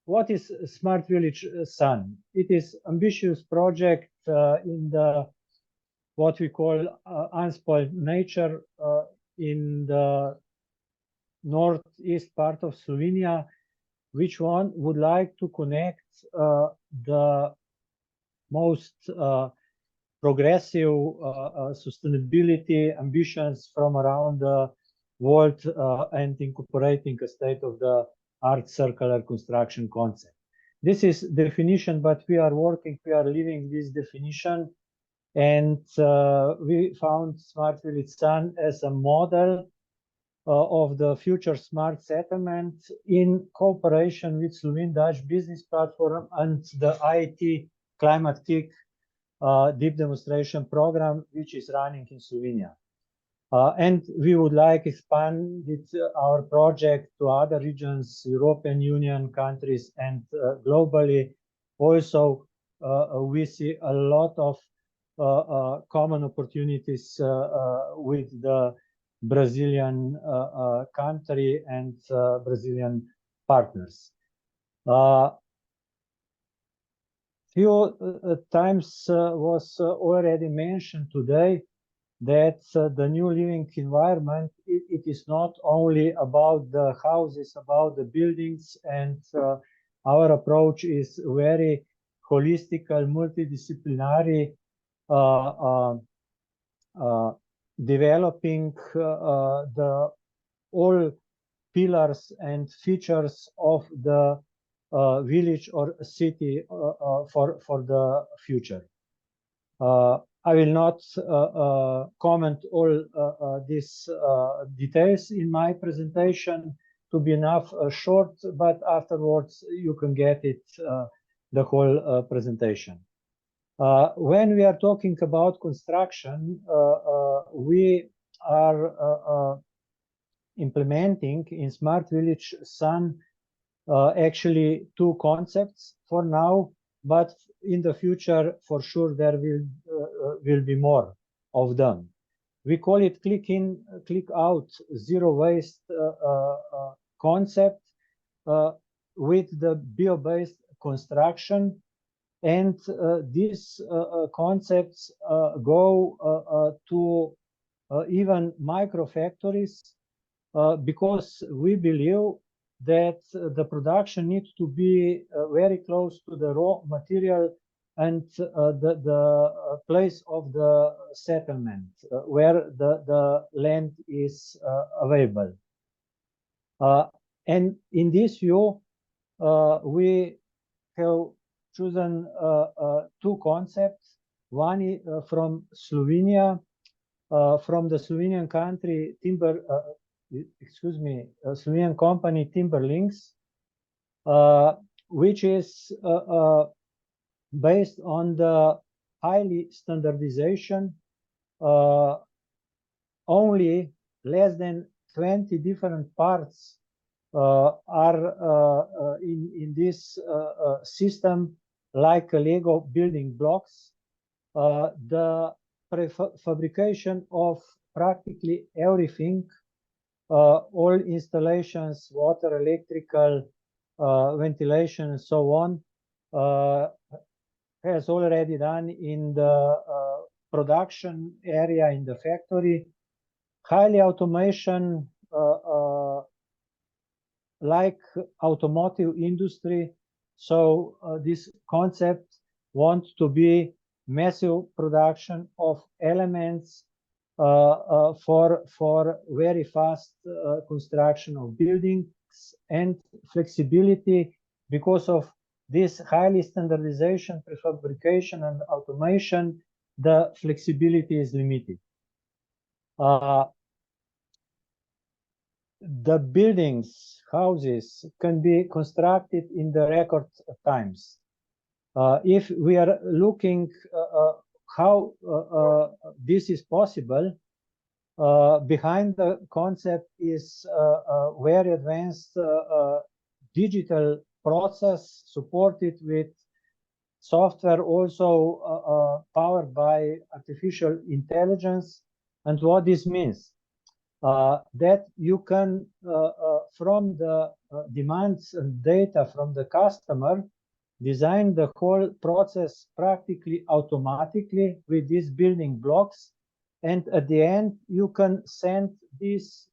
what is Smart Village Sun? It is ambitious project in the what we call unspoiled nature in the northeast part of Slovenia, which one would like to connect the most progressive sustainability ambitions from around the world and incorporating a state-of-the-art circular construction concept. This is definition, but we are living this definition. And we found Smart Village Sun as a model of the future smart settlement in cooperation with Slovene-Dutch business platform and the IT Climate Kick deep demonstration program, which is running in Slovenia. And we would like expand our project to other regions, European Union countries, and globally. Also, we see a lot of common opportunities with the Brazilian country and Brazilian partners. Few times was already mentioned today that the new living environment, it is not only about the houses, about the buildings, and our approach is very holistical, multidisciplinary, developing the all pillars and features of the village or city for the future. I will not comment all these details in my presentation to be enough short, but afterwards you can get it the whole presentation. When we are talking about construction, we are implementing in Smart Village Sun actually two concepts for now, but in the future for sure there will be more of them. We call it click in, click out, zero waste concept with the bio-based construction. And these concepts go to even micro factories because we believe that the production needs to be very close to the raw material and the place of the settlement where the land is available. And in this view, we have chosen two concepts. One is from Slovenia, from the Slovenian country Slovenian company Timberlinks, which is based on the highly standardization. Only less than 20 different parts are in this system, like Lego building blocks. The prefabrication of practically everything, all installations, water, electrical, ventilation, and so on, has already done in the production area in the factory. Highly automation, like automotive industry. So this concept wants to be massive production of elements for very fast construction of buildings, and flexibility. Because of this highly standardization, prefabrication, and automation, the flexibility is limited. The buildings, houses can be constructed in the record times. If we are looking how this is possible, behind the concept is a very advanced digital process supported with software, also powered by artificial intelligence. And what this means, that you can, from the demands and data from the customer, design the whole process practically automatically with these building blocks. And at the end, you can send these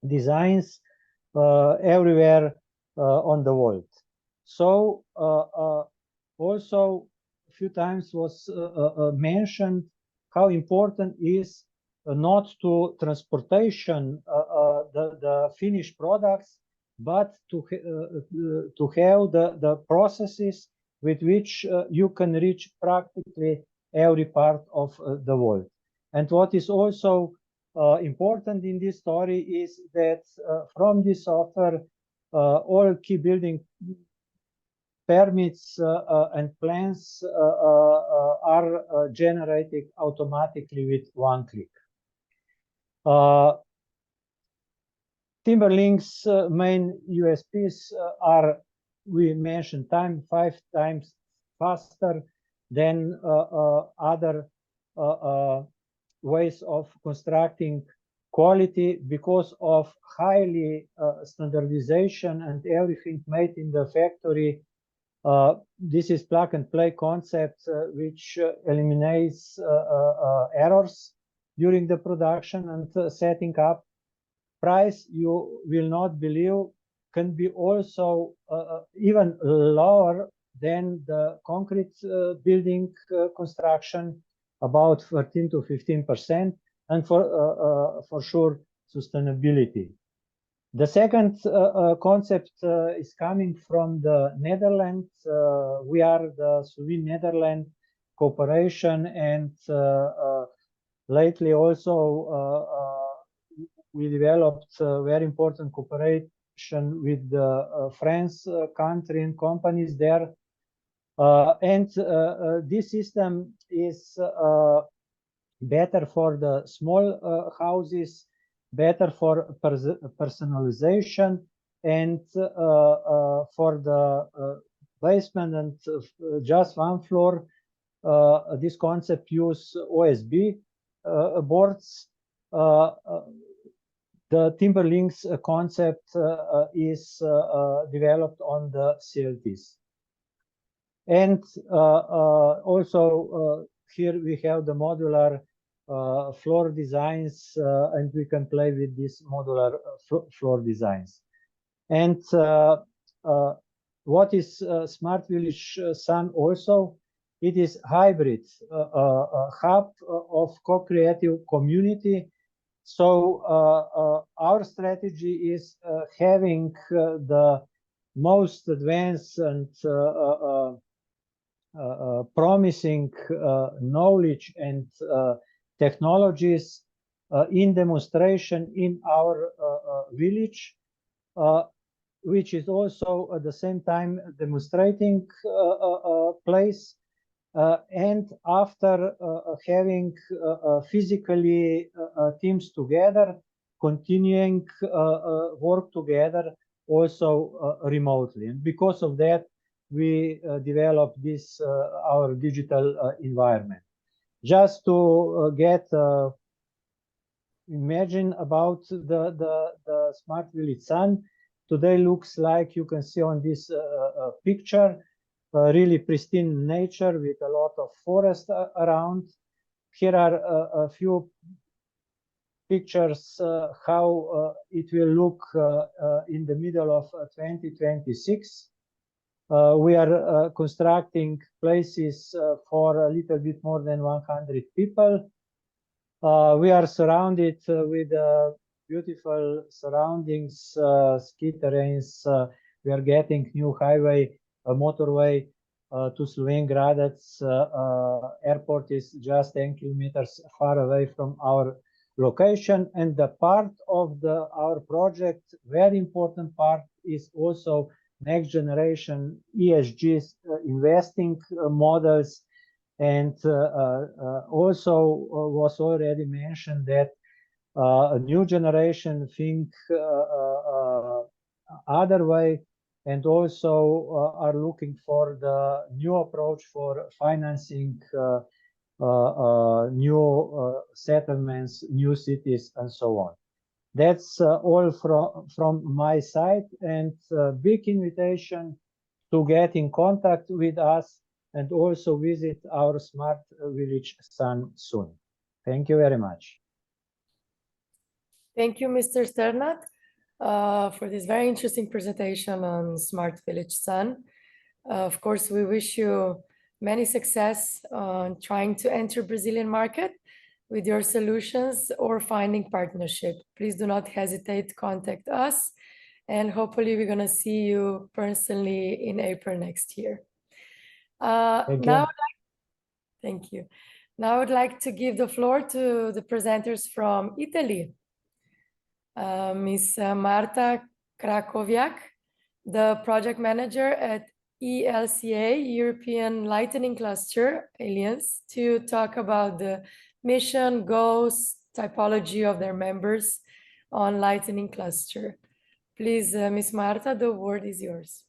designs everywhere on the world. So also a few times was mentioned how important is not to transportation the finished products, but to have the processes with which you can reach practically every part of the world. And what is also important in this story is that from this software, all key building permits and plans are generated automatically with one click. Timberlink's main USPs are, we mentioned, 5 times faster than other ways of constructing quality because of highly standardization and everything made in the factory. This is plug and play concept which eliminates errors during the production and setting up. Price, you will not believe, can be also even lower than the concrete building construction, about 13 to 15%, and for sure sustainability. The second concept is coming from the Netherlands. We are the Slovenian-Netherlands cooperation, and lately also we developed a very important cooperation with the French country and companies there. This system is better for the small houses, better for personalization, and for the basement and just one floor, this concept use OSB boards. The Timberlink's concept is developed on the CLTs. And also here we have the modular floor designs, and we can play with these modular floor designs. And what is Smart Village Sun also? It is hybrid, a hub of co-creative community. So our strategy is having the most advanced and promising knowledge and technologies in demonstration in our village, which is also at the same time demonstrating place. And after having physically teams together, continuing work together also remotely. And because of that, we developed this our digital environment. Just to get imagine about the Smart Village Sun, today looks like you can see on this picture, really pristine nature with a lot of forest around. Here are a few pictures how it will look in the middle of 2026. We are constructing places for a little bit more than 100 people. We are surrounded with beautiful surroundings, ski terrains. We are getting new highway, motorway to Slovenj Gradec. Airport is just 10 kilometers far away from our location. And the part of our project, very important part, is also next generation ESG investing models. And also was already mentioned that a new generation think other way, and also are looking for the new approach for financing new settlements, new cities, and so on. That's all from my side, and big invitation to get in contact with us and also visit our Smart Village Sun soon. Thank you very much. Thank you, Mr. Sternat, for this very interesting presentation on Smart Village Sun. Of course, we wish you many success on trying to enter Brazilian market with your solutions or finding partnership. Please do not hesitate to contact us. and hopefully we're gonna see you personally in April next year. Thank Now, you. thank you. Now I would like to give the floor to the presenters from Italy. Ms. Marta Krakowiak, the project manager at ELCA, European Lightning Cluster Alliance, to talk about the mission, goals, typology of their members on Lightning Cluster. Please, Ms. Marta, the word is yours.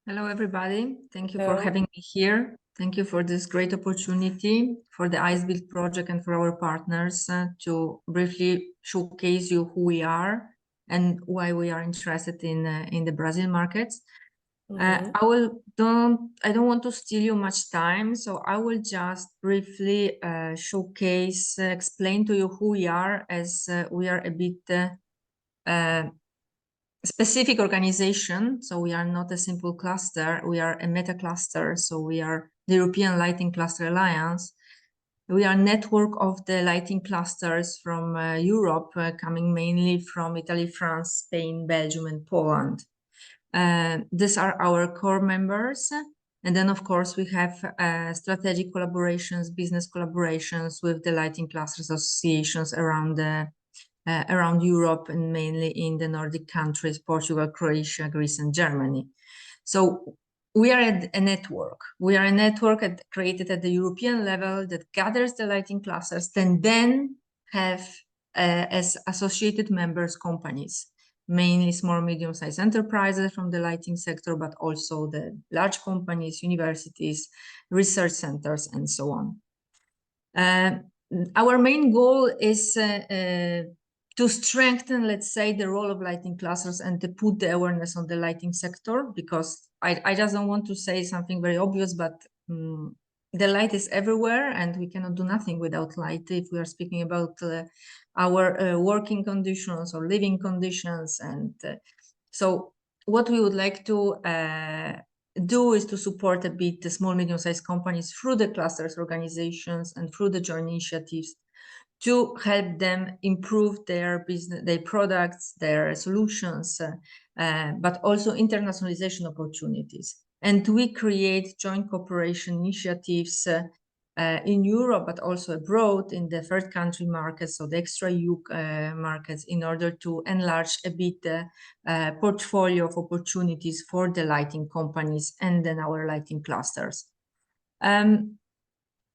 Hello, everybody. Thank you for Hello. having me here. Thank you for this great opportunity for the ICBUILD project and for our partners to briefly showcase you who we are and why we are interested in the Brazil markets. I don't want to steal you much time, so I will just briefly showcase, explain to you who we are, as we are a bit specific organization. So we are not a simple cluster, we are a meta cluster. So we are the European Lighting Cluster Alliance. We are a network of the lighting clusters from Europe, coming mainly from Italy, France, Spain, Belgium, and Poland. These are our core members. And then, of course, we have strategic collaborations, business collaborations with the lighting clusters associations around Europe, and mainly in the Nordic countries, Portugal, Croatia, Greece, and Germany. So we are a network. We are a network created at the European level that gathers the lighting clusters, and then have as associated members companies, mainly small, medium-sized enterprises from the lighting sector, but also the large companies, universities, research centers, and so on. Our main goal is to strengthen, let's say, the role of lighting clusters and to put the awareness on the lighting sector, because I just don't want to say something very obvious, but the light is everywhere and we cannot do nothing without light if we are speaking about our working conditions or living conditions. And so what we would like to do is to support a bit the small, medium-sized companies through the clusters organizations and through the joint initiatives to help them improve their business, their products, their solutions, but also internationalization opportunities. And we create joint cooperation initiatives in Europe, but also abroad in the third country markets, so the extra EU markets, in order to enlarge a bit the portfolio of opportunities for the lighting companies and then our lighting clusters.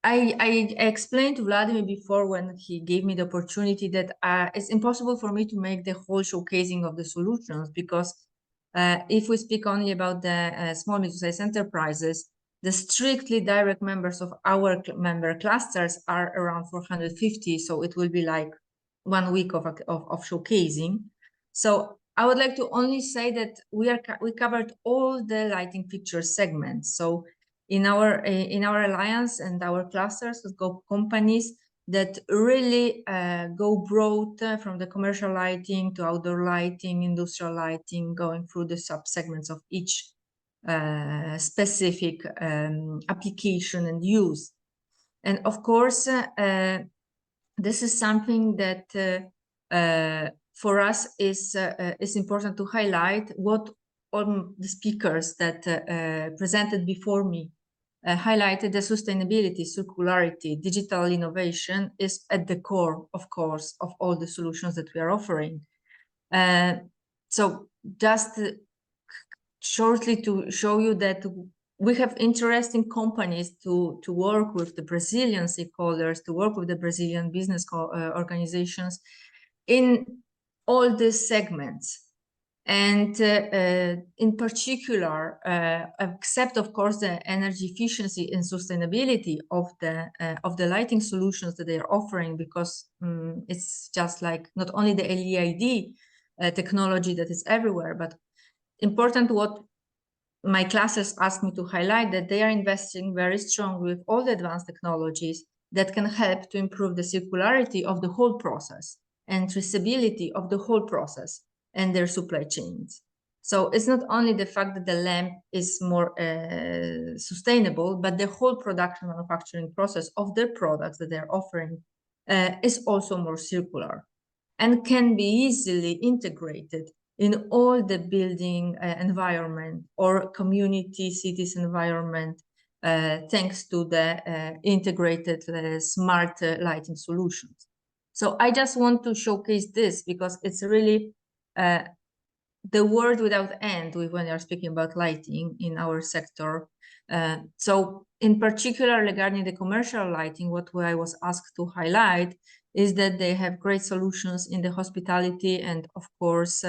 I explained to Vladimir before, when he gave me the opportunity, that it's impossible for me to make the whole showcasing of the solutions, because if we speak only about the small medium-sized enterprises, the strictly direct members of our member clusters are around 450. So it will be like 1 week of showcasing. So I would like to only say that we covered all the lighting fixture segments. So in our alliance and our clusters, we go companies that really go broad, from the commercial lighting to outdoor lighting, industrial lighting, going through the sub-segments of each specific application and use. And of course, this is something that for us is important to highlight. What all the speakers that presented before me highlighted, the sustainability, circularity, digital innovation is at the core, of course, of all the solutions that we are offering. So just shortly to show you that we have interesting companies to work with the Brazilian stakeholders, to work with the Brazilian business organizations in all these segments. And in particular, except of course the energy efficiency and sustainability of the lighting solutions that they are offering, because it's just like not only the LED technology that is everywhere, but important what my classes asked me to highlight, that they are investing very strongly with all the advanced technologies that can help to improve the circularity of the whole process and traceability of the whole process and their supply chains. So it's not only the fact that the lamp is more sustainable, but the whole production manufacturing process of their products that they're offering is also more circular and can be easily integrated in all the building environment or community cities environment, thanks to the integrated smart lighting solutions. So I just want to showcase this because it's really the word without end when you're speaking about lighting in our sector. So in particular, regarding the commercial lighting, what I was asked to highlight is that they have great solutions in the hospitality and of course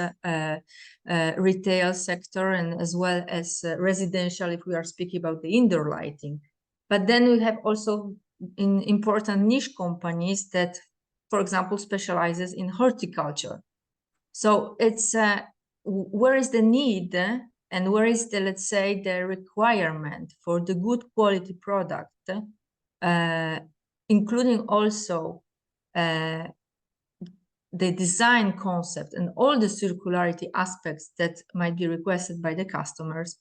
retail sector, and as well as residential if we are speaking about the indoor lighting. But then we have also in important niche companies that, for example, specializes in horticulture. So it's where is the need and where is the, let's say, the requirement for the good quality product, including also the design concept and all the circularity aspects that might be requested by the customers.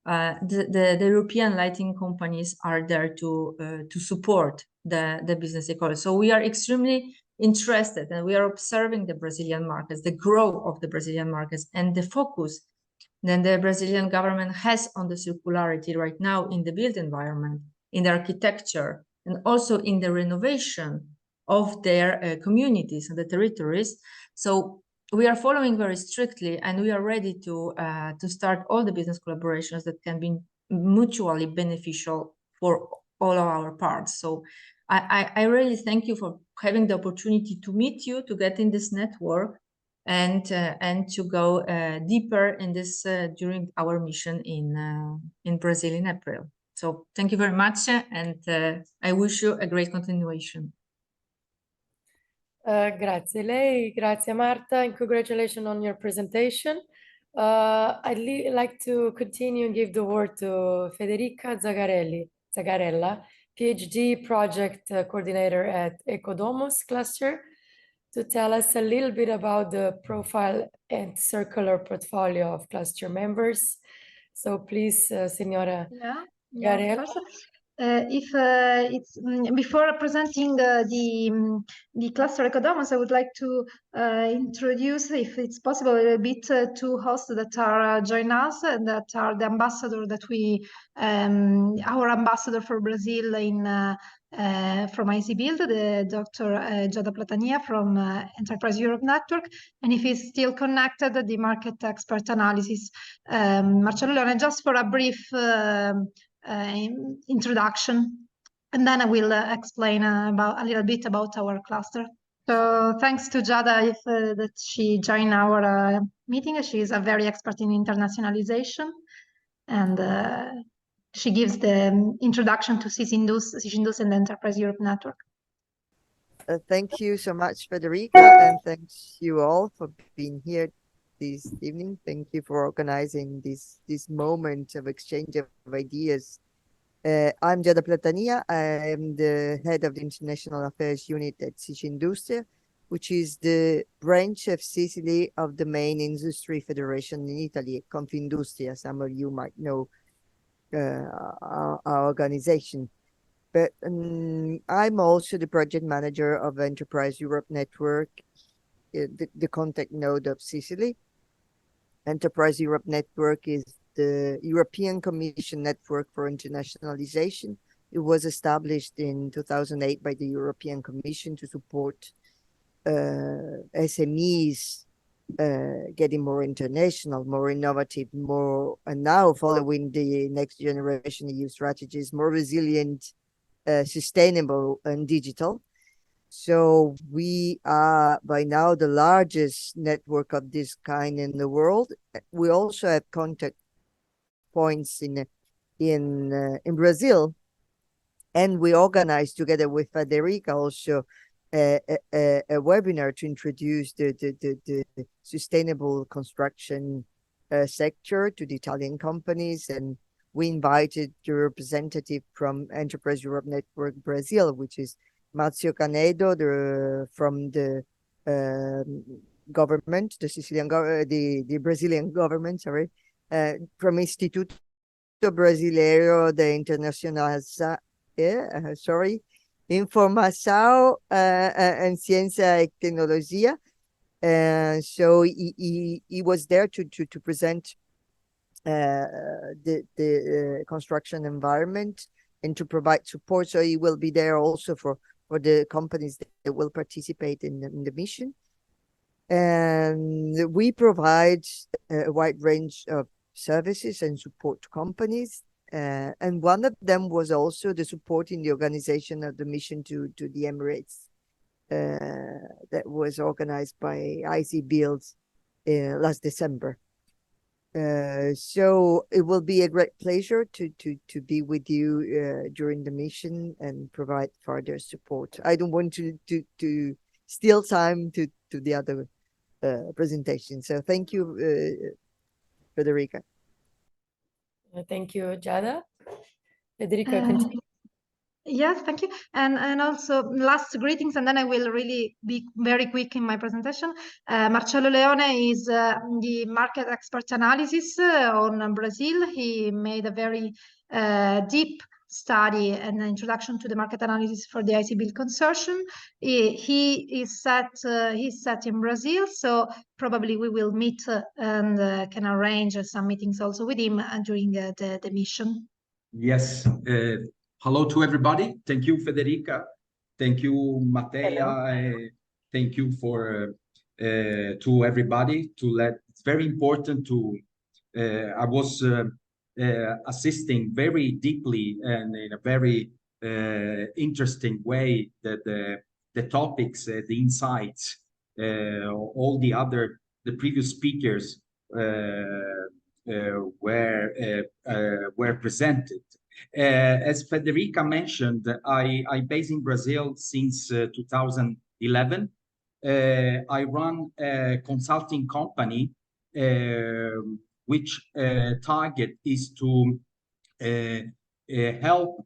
The European lighting companies are there to support the business ecology. So we are extremely interested, and we are observing the Brazilian markets, the growth of the Brazilian markets, and the focus that the Brazilian government has on the circularity right now in the built environment, in the architecture, and also in the renovation of their communities and the territories. So we are following very strictly, and we are ready to start all the business collaborations that can be mutually beneficial for all of our parts. So I really thank you for having the opportunity to meet you, to get in this network, and to go deeper in this during our mission in Brazil in April. So thank you very much, and I wish you a great continuation. Grazie lei, grazie Marta, and congratulations on your presentation. I'd like to continue and give the word to Federica Zagarella, PhD project coordinator at Ecodomus cluster, to tell us a little bit about the profile and circular portfolio of cluster members. So please, Signora Zagarella. Before presenting the cluster Ecodomus, I would like to introduce, if it's possible, a little bit two hosts that are joining us, and that are the ambassador that our ambassador for Brazil from ICBUILD, the Dr. Giada Platania from Enterprise Europe Network, and if he's still connected, the market expert analysis, Marcello Leone, just for a brief introduction, and then I will explain a little bit about our cluster. So thanks to Giada that she joined our meeting. She is a very expert in internationalization, and she gives the introduction to SIGINDUS and the Enterprise Europe Network. Thank you so much, Federica, and thanks you all for being here this evening. Thank you for organizing this moment of exchange of ideas. I'm Giada Platania. I am the head of the International Affairs Unit at SIGINDUS, which is the branch of Sicily of the main industry federation in Italy, Confindustria. Some of you might know our organization. But I'm also the project manager of Enterprise Europe Network, the contact node of Sicily. Enterprise Europe Network is the European Commission Network for Internationalization. It was established in 2008 by the European Commission to support SMEs getting more international, more innovative, and now following the next generation EU strategies, more resilient, sustainable, and digital. So we are by now the largest network of this kind in the world. We also have contact points in Brazil, and we organized together with Federica also a webinar to introduce the sustainable construction sector to the Italian companies, and we invited the representative from Enterprise Europe Network Brazil, which is Márcio Canedo, from the government, the Sicilian the Brazilian government, sorry, from Instituto Brasileiro de Informação em Ciência e Tecnologia, So he was there to present the construction environment and to provide support. So he will be there also for the companies that will participate in the mission. And we provide a wide range of services and support to companies. And one of them was also the support in the organization of the mission to the Emirates that was organized by ICBUILD last December. So it will be a great pleasure to be with you during the mission and provide further support. I don't want to steal time to the other presentation. So thank you, Federica. Thank you, Giada. Federica, continue. Yes, thank you. And also last greetings, and then I will really be very quick in my presentation. Marcello Leone is the market expert analysis on Brazil. He made a very deep study and introduction to the market analysis for the ICBUILD consortium. He's set in Brazil, so probably we will meet and can arrange some meetings also with him during the mission. Yes. Hello to everybody. Thank you, Federica. Thank you, Matea. Thank you for to everybody. It's very important to. I was assisting very deeply and in a very interesting way that the topics, the insights, all the previous speakers were presented. As Federica mentioned, I based in Brazil since 2011. I run a consulting company which target is to help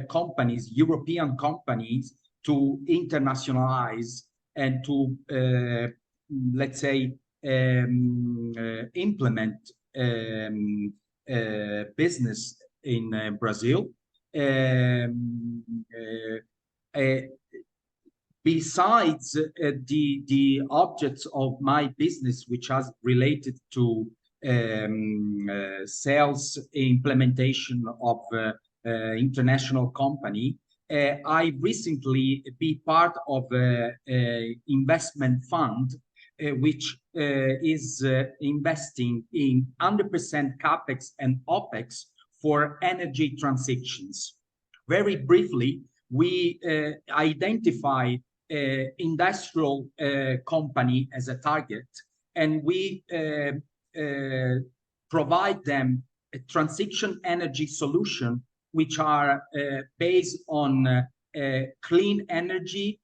companies, European companies, to internationalize and to, let's say, implement business in Brazil. Besides the objects of my business, which are related to sales implementation of international company, I recently be part of an investment fund which is investing in 100% capex and opex for energy transitions. Very briefly, we identify industrial company as a target, and we provide them a transition energy solution, which are based on clean energy,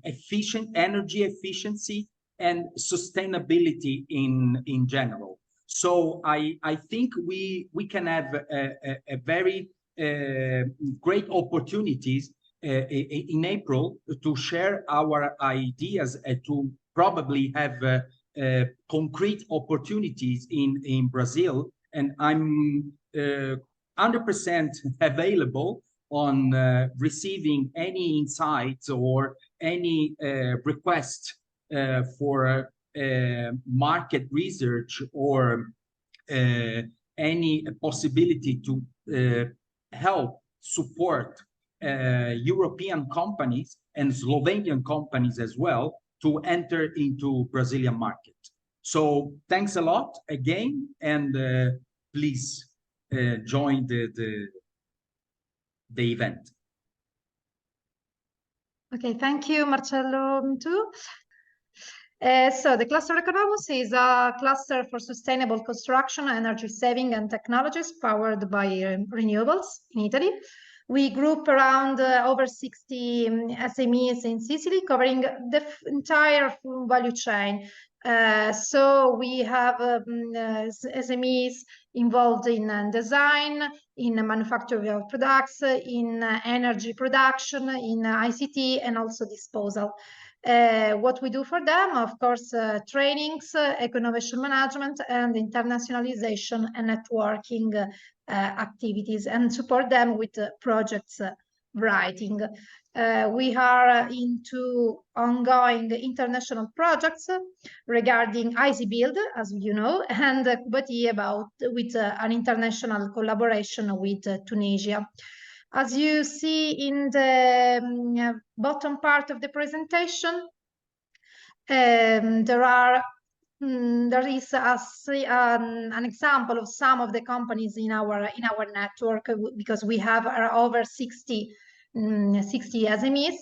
efficient energy efficiency, and sustainability in general. So I think we can have a very great opportunities in April to share our ideas and to probably have concrete opportunities in Brazil. And I'm 100% available on receiving any insights or any request for market research or any possibility to help support European companies and Slovenian companies as well to enter into Brazilian market. So thanks a lot again, and please join the event. Okay, thank you, Marcello, too. So the cluster economics is a cluster for sustainable construction, energy saving and technologies powered by renewables in Italy. We group around over 60 SMEs in Sicily, covering the entire value chain. So we have SMEs involved in design, in manufacturing of products, in energy production, in ICT, and also disposal. What we do for them, of course, trainings, eco-innovation management, and internationalization and networking activities, and support them with projects writing. We are into ongoing international projects regarding ICBUILD, as you know, and with an international collaboration with Tunisia. As you see in the bottom part of the presentation, there is an example of some of the companies in our network, because we have over 60 SMEs.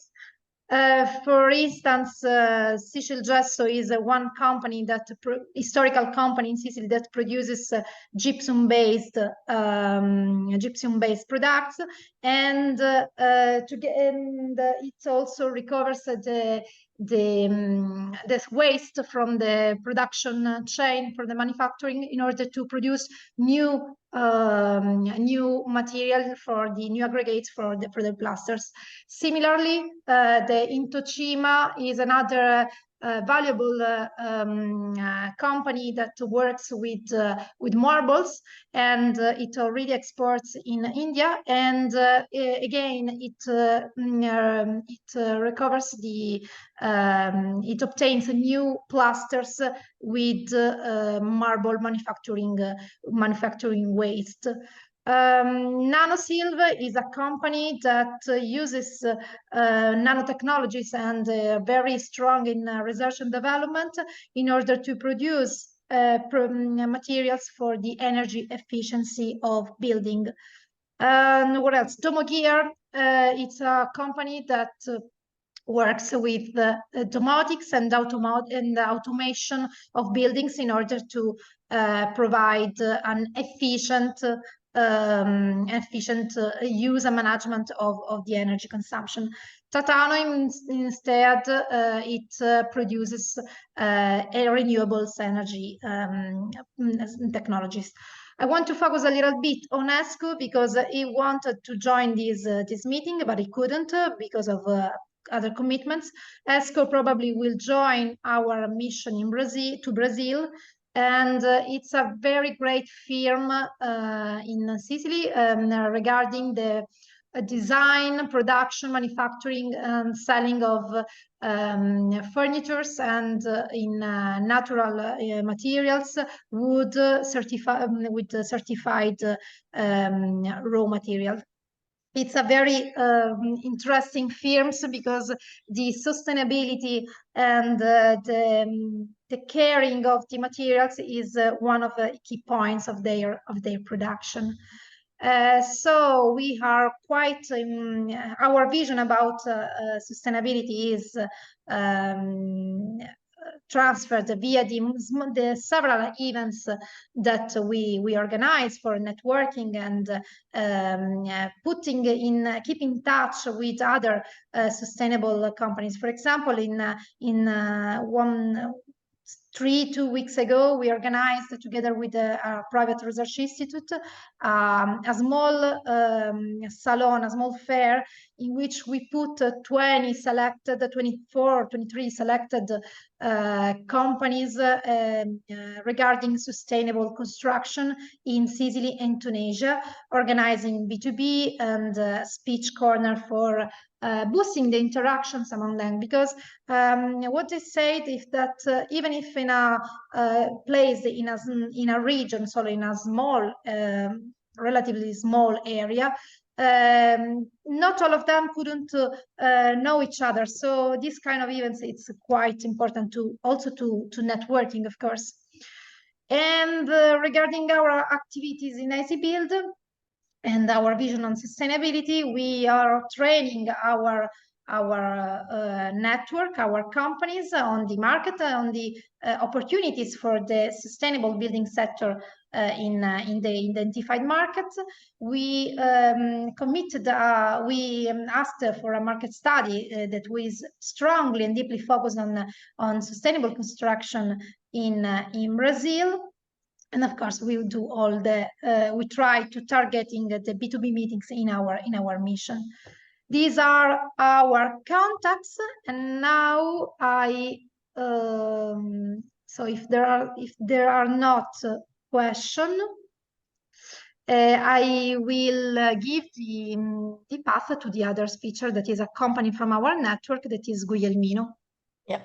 For instance, Sicily Gesso is one company that historical company in Sicily that produces gypsum-based products, and it also recovers the waste from the production chain for the manufacturing in order to produce new material for the new aggregates for the plasters. Similarly, the Intocima is another valuable company that works with marbles, and it already exports in India, and again it recovers it obtains new plasters with marble manufacturing waste. NanoSilv is a company that uses nanotechnologies and very strong in research and development in order to produce materials for the energy efficiency of building. And what else? Tomogear, it's a company that works with domotics and automation of buildings in order to provide an efficient use and management of the energy consumption. Tatano instead it produces renewables energy technologies. I want to focus a little bit on ESCO because he wanted to join this meeting, but he couldn't because of other commitments. ESCO probably will join our mission in Brazil, and it's a very great firm in Sicily regarding the design, production, manufacturing, and selling of furnitures and in natural materials, wood, with certified raw material. It's a very interesting firms because the sustainability and the caring of the materials is one of the key points of their production. So we are quite our vision about sustainability is transferred via the several events that we organize for networking and keep in touch with other sustainable companies. For example, in 2 weeks ago, we organized together with a private research institute a small salon, a small fair, in which we put 23 selected companies regarding sustainable construction in Sicily and Tunisia, organizing B2B and speech corner for boosting the interactions among them, because what they said is that even if in a place in a region, so in a small relatively small area, not all of them couldn't know each other. So this kind of events, it's quite important to networking, of course. And regarding our activities in ICBUILD and our vision on sustainability, we are training our network, our companies on the market, on the opportunities for the sustainable building sector in the identified markets. We committed, we asked for a market study that was strongly and deeply focused on sustainable construction in Brazil. And of course, we do all we try to targeting the B2B meetings in our mission. These are our contacts, and now so if there are not questions, I will give the path to the other speaker that is a company from our network, that is Guglielmino. Yeah.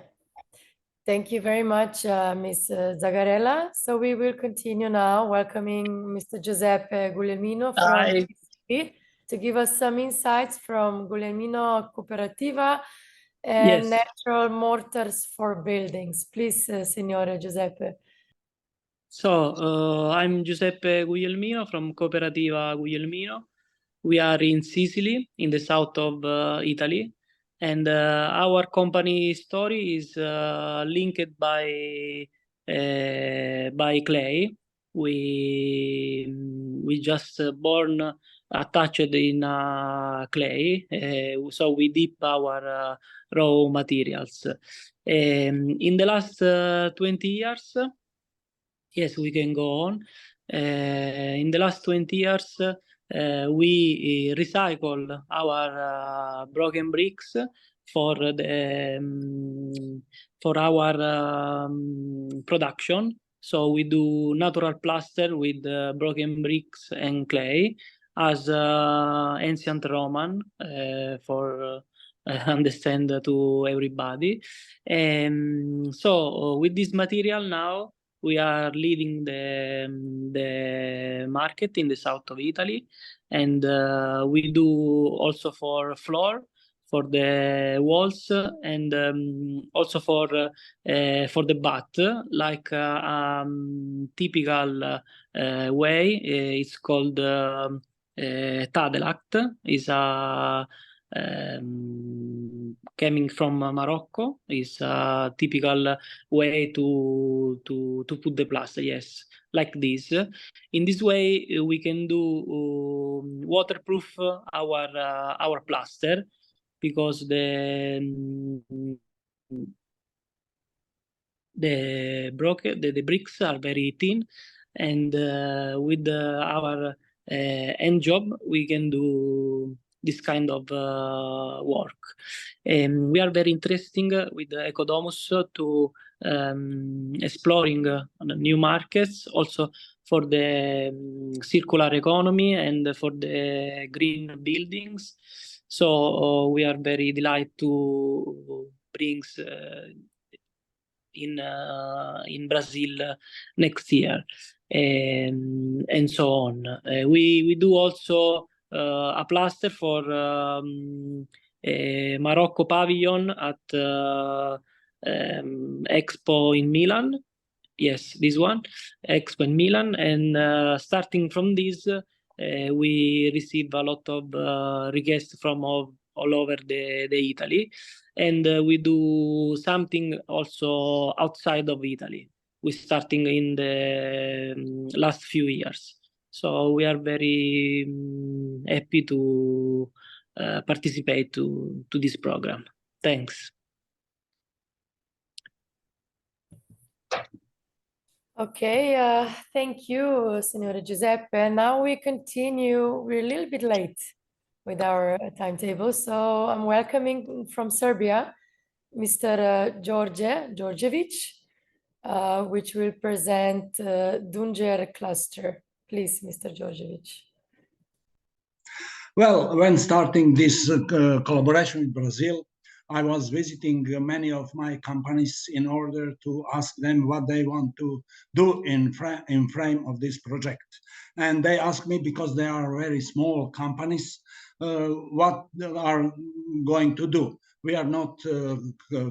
Thank you very much, Ms. Zagarella. So we will continue now welcoming Mr. Giuseppe Guglielmino from ICBUILD to give us some insights from Guglielmino Cooperativa and Natural Mortars for Buildings. Please, Signore Giuseppe. So I'm Giuseppe Guglielmino from Cooperativa Guglielmino. We are in Sicily, in the south of Italy, and our company story is linked by clay. We just born attached in clay, so we dip our raw materials. In the last 20 years. Yes, we can go on. In the last 20 years, we recycle our broken bricks for our production. So we do natural plaster with broken bricks and clay as ancient Roman for understand to everybody. So with this material now, we are leading the market in the south of Italy, and we do also for floor, for the walls, and also for the bath, like typical way. It's called Tadelact. Is a coming from Morocco, is a typical way to put the plaster. Yes, like this. In this way, we can do waterproof our plaster, because the bricks are very thin, and with our end job we can do this kind of work. We are very interesting with Ecodomus to exploring new markets, also for the circular economy and for the green buildings. So we are very delighted to bring in Brazil next year, and so on. We do also a plaster for Morocco pavilion at Expo in Milan. Yes, this one, Expo in Milan. And starting from this, we receive a lot of requests from all over the Italy. And we do something also outside of Italy. We're starting in the last few years. So we are very happy to participate to this program. Thanks. Okay, thank you, Signore Giuseppe. Now we continue. We're a little bit late with our timetable, so I'm welcoming from Serbia, Mr. Đorđević, which will present Dunđer cluster. Please, Mr. Đorđević. Well, when starting this collaboration with Brazil, I was visiting many of my companies in order to ask them what they want to do in frame of this project. And they asked me, because they are very small companies, what they are going to do. We are not a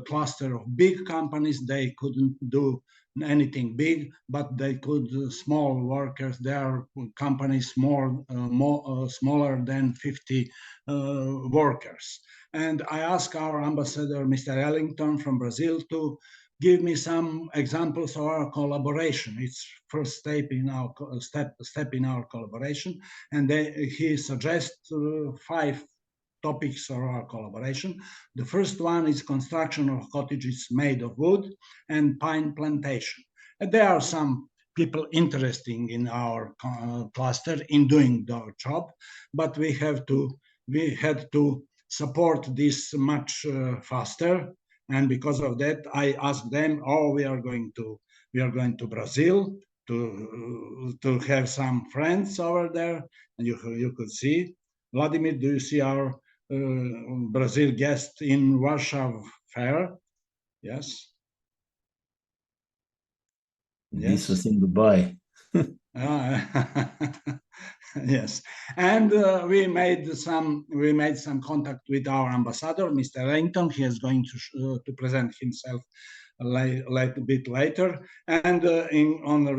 cluster of big companies. They couldn't do anything big, but they could small workers. There are companies smaller than 50 workers. And I asked our ambassador, Mr. Ellington from Brazil, to give me some examples of our collaboration. It's first step in our collaboration, and he suggests 5 topics of our collaboration. The first one is construction of cottages made of wood and pine plantation. And there are some people interested in our cluster in doing their job, but we had to support this much faster. And because of that, I asked them, we are going to Brazil to have some friends over there, and you could see. Vladimir, do you see our Brazil guest in Warsaw Fair? Yes. This was in Dubai. Yes, and we made some contact with our ambassador, Mr. Langton. He is going to present himself a little bit later. And on the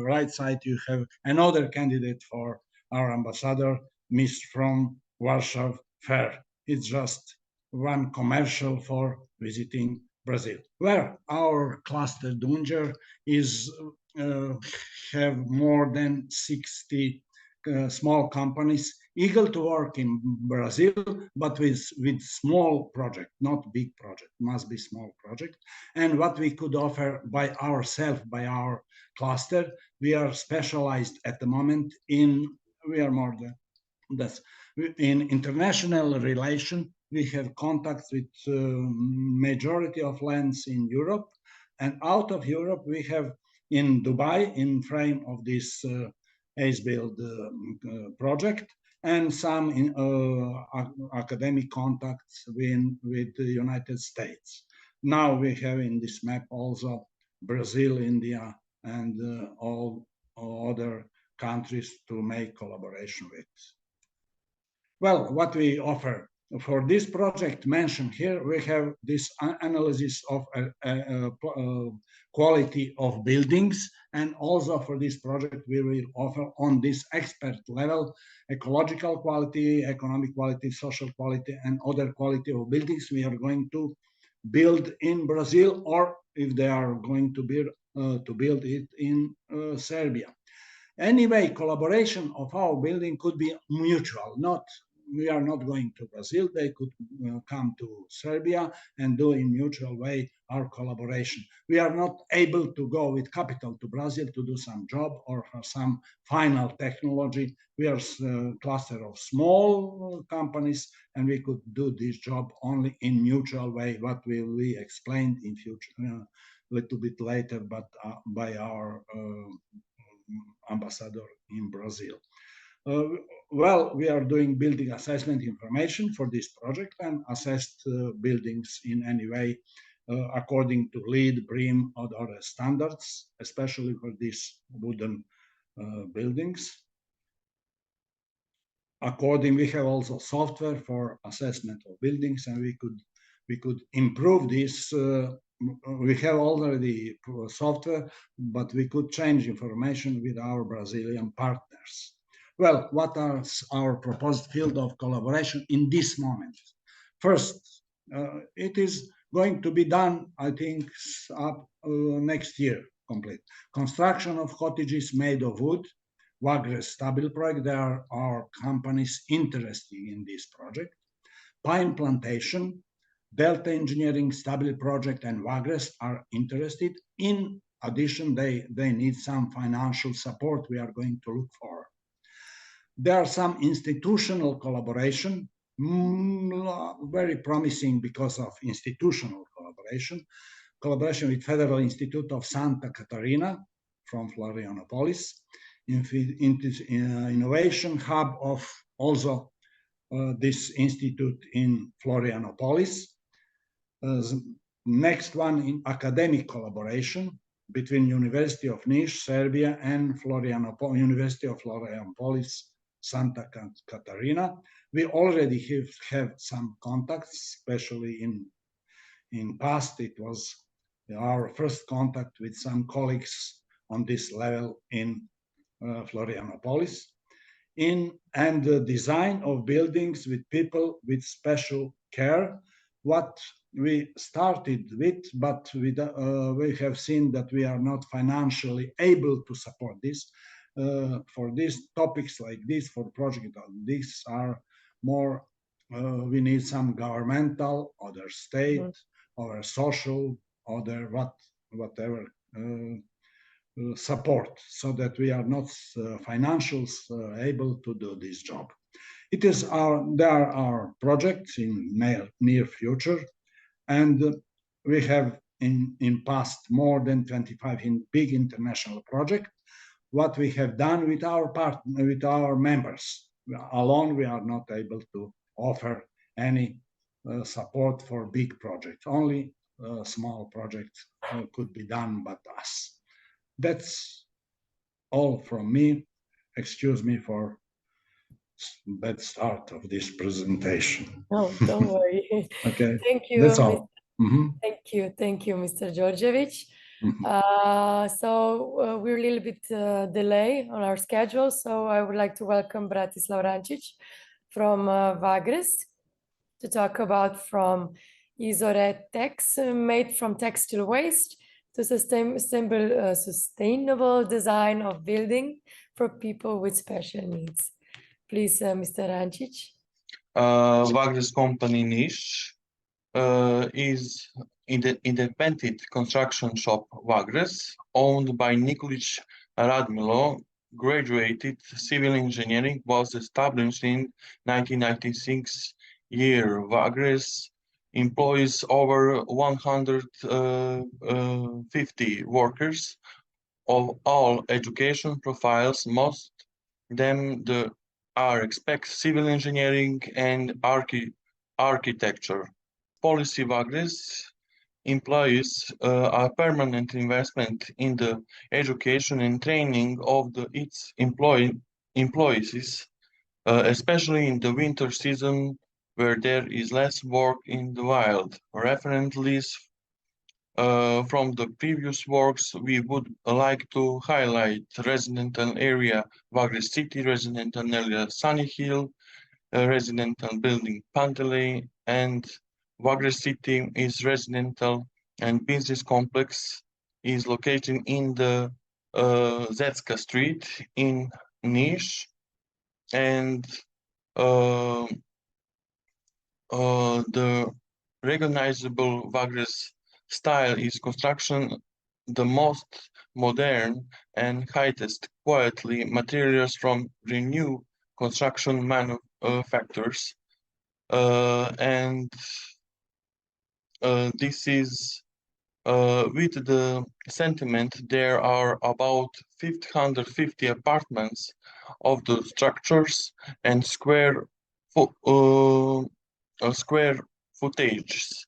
right side, you have another candidate for our ambassador, Miss from Warsaw Fair. It's just one commercial for visiting Brazil, where our cluster Dunja is have more than 60 small companies eager to work in Brazil, but with small project, not big project, must be small project. And what we could offer by ourselves, by our cluster, we are specialized at the moment in, we are more than that, in international relation. We have contacts with majority of lands in Europe, and out of Europe we have in Dubai, in frame of this ICBUILD project, and some in, academic contacts with the United States. Now we have in this map also Brazil, India, and all other countries to make collaboration with. Well, what we offer for this project mentioned here, we have this analysis of quality of buildings, and also for this project we will offer on this expert level ecological quality, economic quality, social quality, and other quality of buildings we are going to build in Brazil, or if they are going to build it in Serbia. Anyway, collaboration of our building could be mutual, not we are not going to Brazil, they could come to Serbia and do in mutual way our collaboration. We are not able to go with capital to Brazil to do some job or for some final technology. We are a cluster of small companies, and we could do this job only in mutual way, what will be explained in future, a little bit later, but by our ambassador in Brazil. Well, we are doing building assessment information for this project and assessed buildings in any way according to LEED, BREEAM, or other standards, especially for these wooden buildings. We have also software for assessment of buildings, and we could improve this. We have already software, but we could change information with our Brazilian partners. Well, what are our proposed field of collaboration in this moment? First, it is going to be done, I think, up next year, complete. Construction of cottages made of wood, Wagres Stabil project, there are companies interested in this project. Pine plantation, Delta Engineering, Stabil project, and Wagres are interested. In addition, they need some financial support we are going to look for. There are some institutional collaboration, very promising because of institutional collaboration with Federal Institute of Santa Catarina from Florianopolis, innovation hub of also this institute in Florianopolis. Next one in academic collaboration between University of Niš, Serbia, and University of Florianopolis, Santa Catarina. We already have some contacts, especially in past. It was our first contact with some colleagues on this level in Florianopolis. And the design of buildings with people with special care, what we started with, but we have seen that we are not financially able to support this. For these topics like this, for projects like this, are more, we need some governmental, other state, or social, other whatever support, so that we are not financially able to do this job. There are our projects in near future, and we have in past more than 25 big international projects. What we have done with our partner, with our members. Alone, we are not able to offer any support for big projects. Only small projects could be done by us. That's all from me. Excuse me for bad start of this presentation. No, don't worry. Okay, Thank you. that's all. Thank you, Mr. Georgievich. We're a little bit delay on our schedule, so I would like to welcome Bratislav Rancic from Vagres to talk about from Isoretex, made from textile waste to sustainable design of building for people with special needs. Please, Mr. Rancic. Vagres company niche is independent construction shop Vagres, owned by Nikolic Radmilo, graduated civil engineering, was established in 1996 year. Vagres employs over 150 workers of all education profiles. Most them are expect civil engineering and architecture. Policy Vagres employs a permanent investment in the education and training of its employees, especially in the winter season where there is less work in the wild. Referently from the previous works, we would like to highlight residential area Vagres City, residential area Sunny Hill, residential building Panteley, and Vagres City is residential and business complex is located in the Zetska Street in Niš, and the recognizable Vagres style is construction the most modern and highest quality materials from renewed construction manufacturers, and this is with the sentiment there are about 550 apartments of the structures and square footage,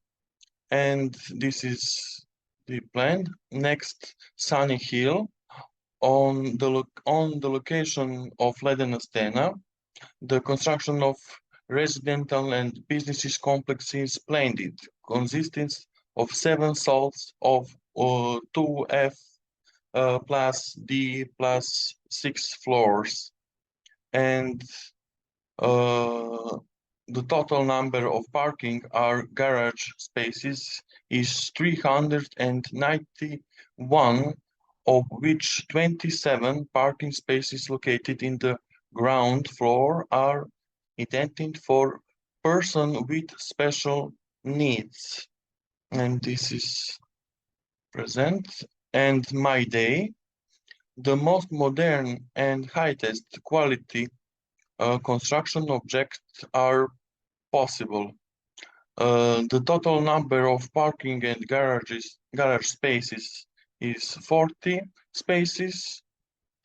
and this is the plan. Next, Sunny Hill on the location of Ledena Stena. The construction of residential and businesses complex is splendid, consisting of 7 salts of 2F plus D plus 6 floors, and the total number of parking or garage spaces is 391, of which 27 parking spaces located in the ground floor are intended for person with special needs. And this is present. And my day, the most modern and highest quality construction objects are possible. The total number of parking and garage spaces is 40 spaces,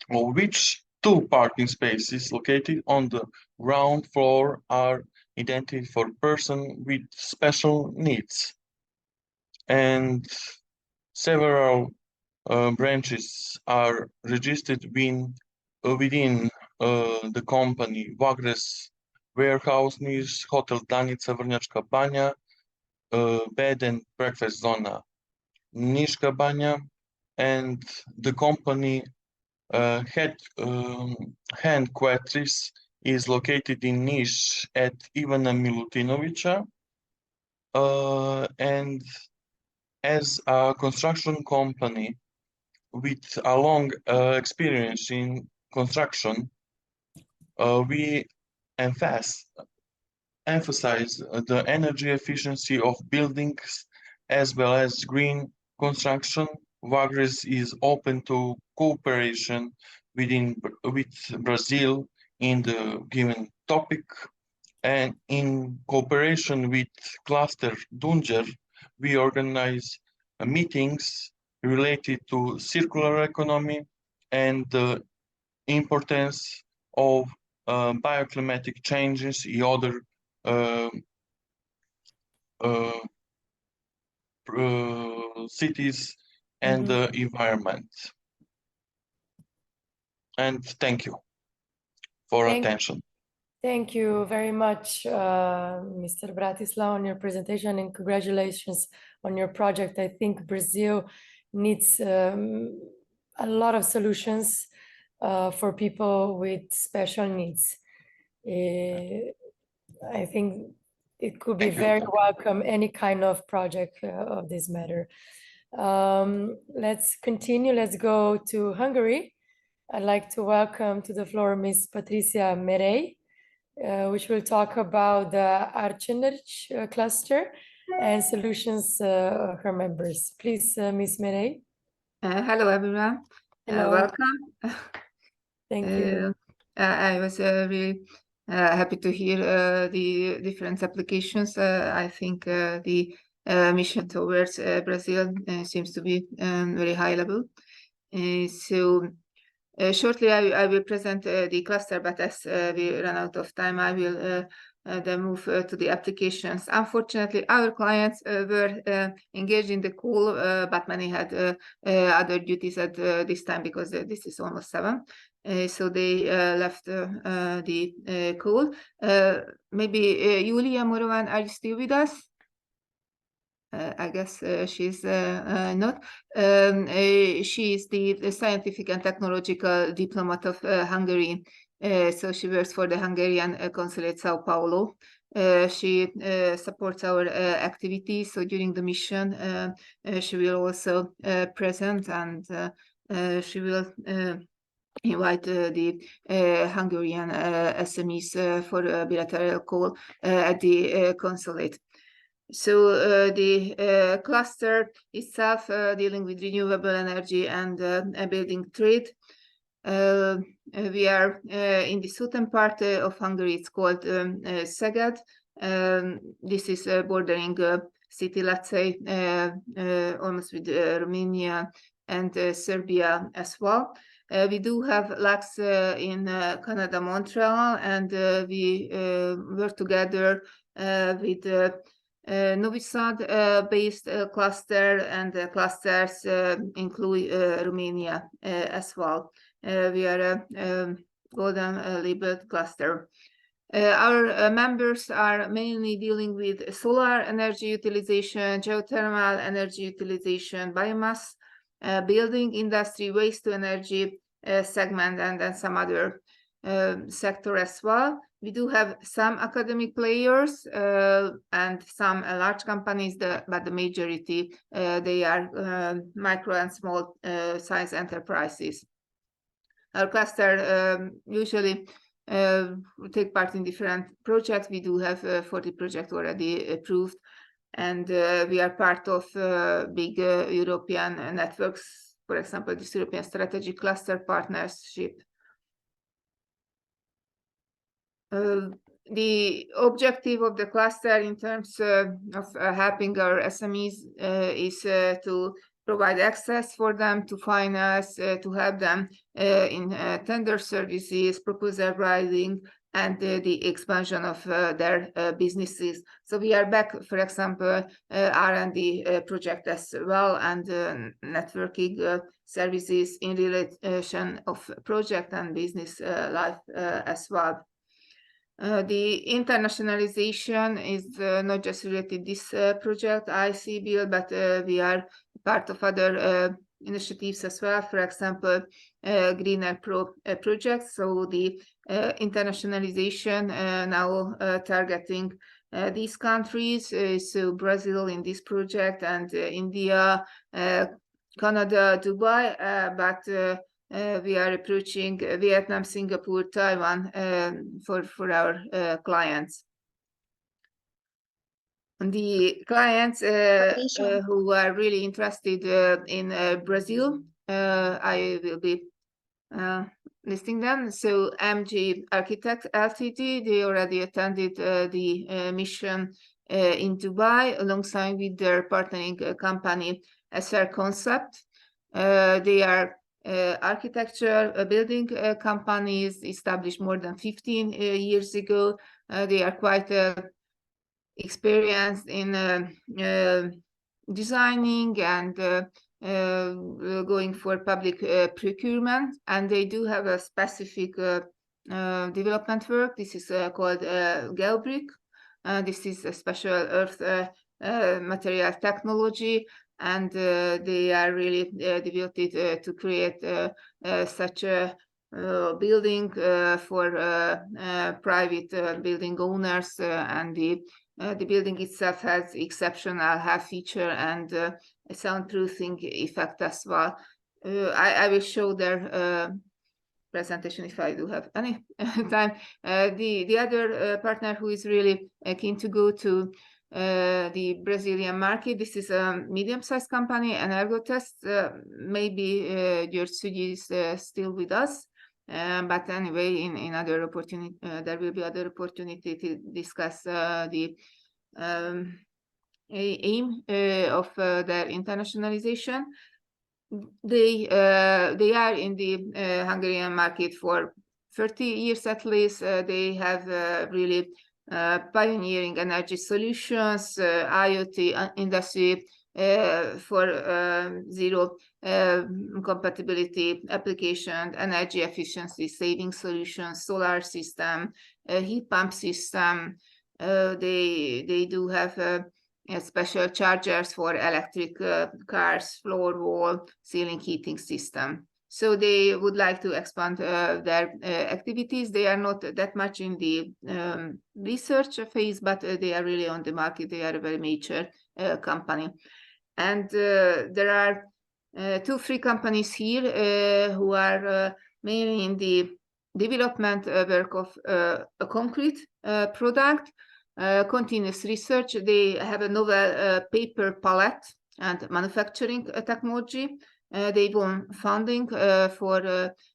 of which 2 parking spaces located on the ground floor are intended for person with special needs. And several branches are registered within the company. Vagres Warehouse Niš, Hotel Danica Vrnjačka Banja, Bed and Breakfast Zona Niška Banja, and the company headquarters is located in Niš at Ivana Milutinovića, and as a construction company with a long experience in construction, we emphasize the energy efficiency of buildings as well as green construction. Vagres is open to cooperation with Brazil in the given topic, and in cooperation with Cluster Dunger, we organize meetings related to circular economy and the importance of bioclimatic changes in other cities and the environment. And thank you for attention. Thank you very much, Mr. Bratislav, on your presentation, and congratulations on your project. I think Brazil needs a lot of solutions for people with special needs. I think it could be very welcome, any kind of project of this matter. Let's continue. Let's go to Hungary. I'd like to welcome to the floor Ms. Patricia Merei, which will talk about the Archenergy cluster and solutions her members. Please, Ms. Merei. Hello, everyone. Hello. Welcome. Thank you. I was really happy to hear the different applications. I think the mission towards Brazil seems to be very high level. Shortly, I will present the cluster, but as we run out of time, I will then move to the applications. Unfortunately, our clients were engaged in the call, but many had other duties at this time because this is almost 7. So they left the call. Maybe Julia Morovan, are you still with us? I guess she's not. She is the scientific and technological diplomat of Hungary. So she works for the Hungarian consulate Sao Paulo. She supports our activities. So during the mission, she will also present, and she will invite the Hungarian SMEs for a bilateral call at the consulate. So the cluster itself dealing with renewable energy and building trade. We are in the southern part of Hungary. It's called Szeged. This is bordering city, let's say, almost with Romania and Serbia as well. We do have labs in Canada, Montreal, and we work together with Novi Sad-based cluster, and the clusters include Romania as well. We are a golden labeled cluster. Our members are mainly dealing with solar energy utilization, geothermal energy utilization, biomass, building industry, waste to energy segment, and then some other sector as well. We do have some academic players and some large companies, but the majority, they are micro and small size enterprises. Our cluster usually take part in different projects. We do have 40 projects already approved, and we are part of big European networks, for example, this European Strategic Cluster Partnership. The objective of the cluster in terms of helping our SMEs is to provide access for them to finance, to help them in tender services, proposal writing, and the expansion of their businesses. So we are back, for example, R&D project as well, and networking services in relation of project and business life as well. The internationalization is not just related to this project, ICBUILD, but we are part of other initiatives as well. For example, Greener Pro project. So the internationalization now targeting these countries. So Brazil in this project, and India, Canada, Dubai, but we are approaching Vietnam, Singapore, Taiwan for our clients. The clients who are really interested in Brazil, I will be listing them. So MG Architect Ltd, they already attended the mission in Dubai alongside with their partnering company as their concept. They are architecture building companies established more than 15 years ago. They are quite experienced in designing and going for public procurement, and they do have a specific development work. This is called GeoBrick. This is a special earth material technology, and they are really devoted to create such a building for private building owners, and the building itself has exceptional half feature and a soundproofing effect as well. I will show their presentation if I do have any time. The other partner who is really keen to go to the Brazilian market, this is a medium-sized company, Energotest. Maybe György is still with us. But anyway, in other opportunity, there will be other opportunity to discuss the aim of their internationalization. They are in the Hungarian market for 30 years at least. They have really pioneering energy solutions, IoT industry for zero compatibility application, energy efficiency saving solutions, solar system, heat pump system. They do have special chargers for electric cars, floor wall, ceiling heating system. So they would like to expand their activities. They are not that much in the research phase, but they are really on the market. They are a very mature company. And there are 2-3 companies here who are mainly in the development work of a concrete product, continuous research. They have a novel paper palette and manufacturing technology. They won funding for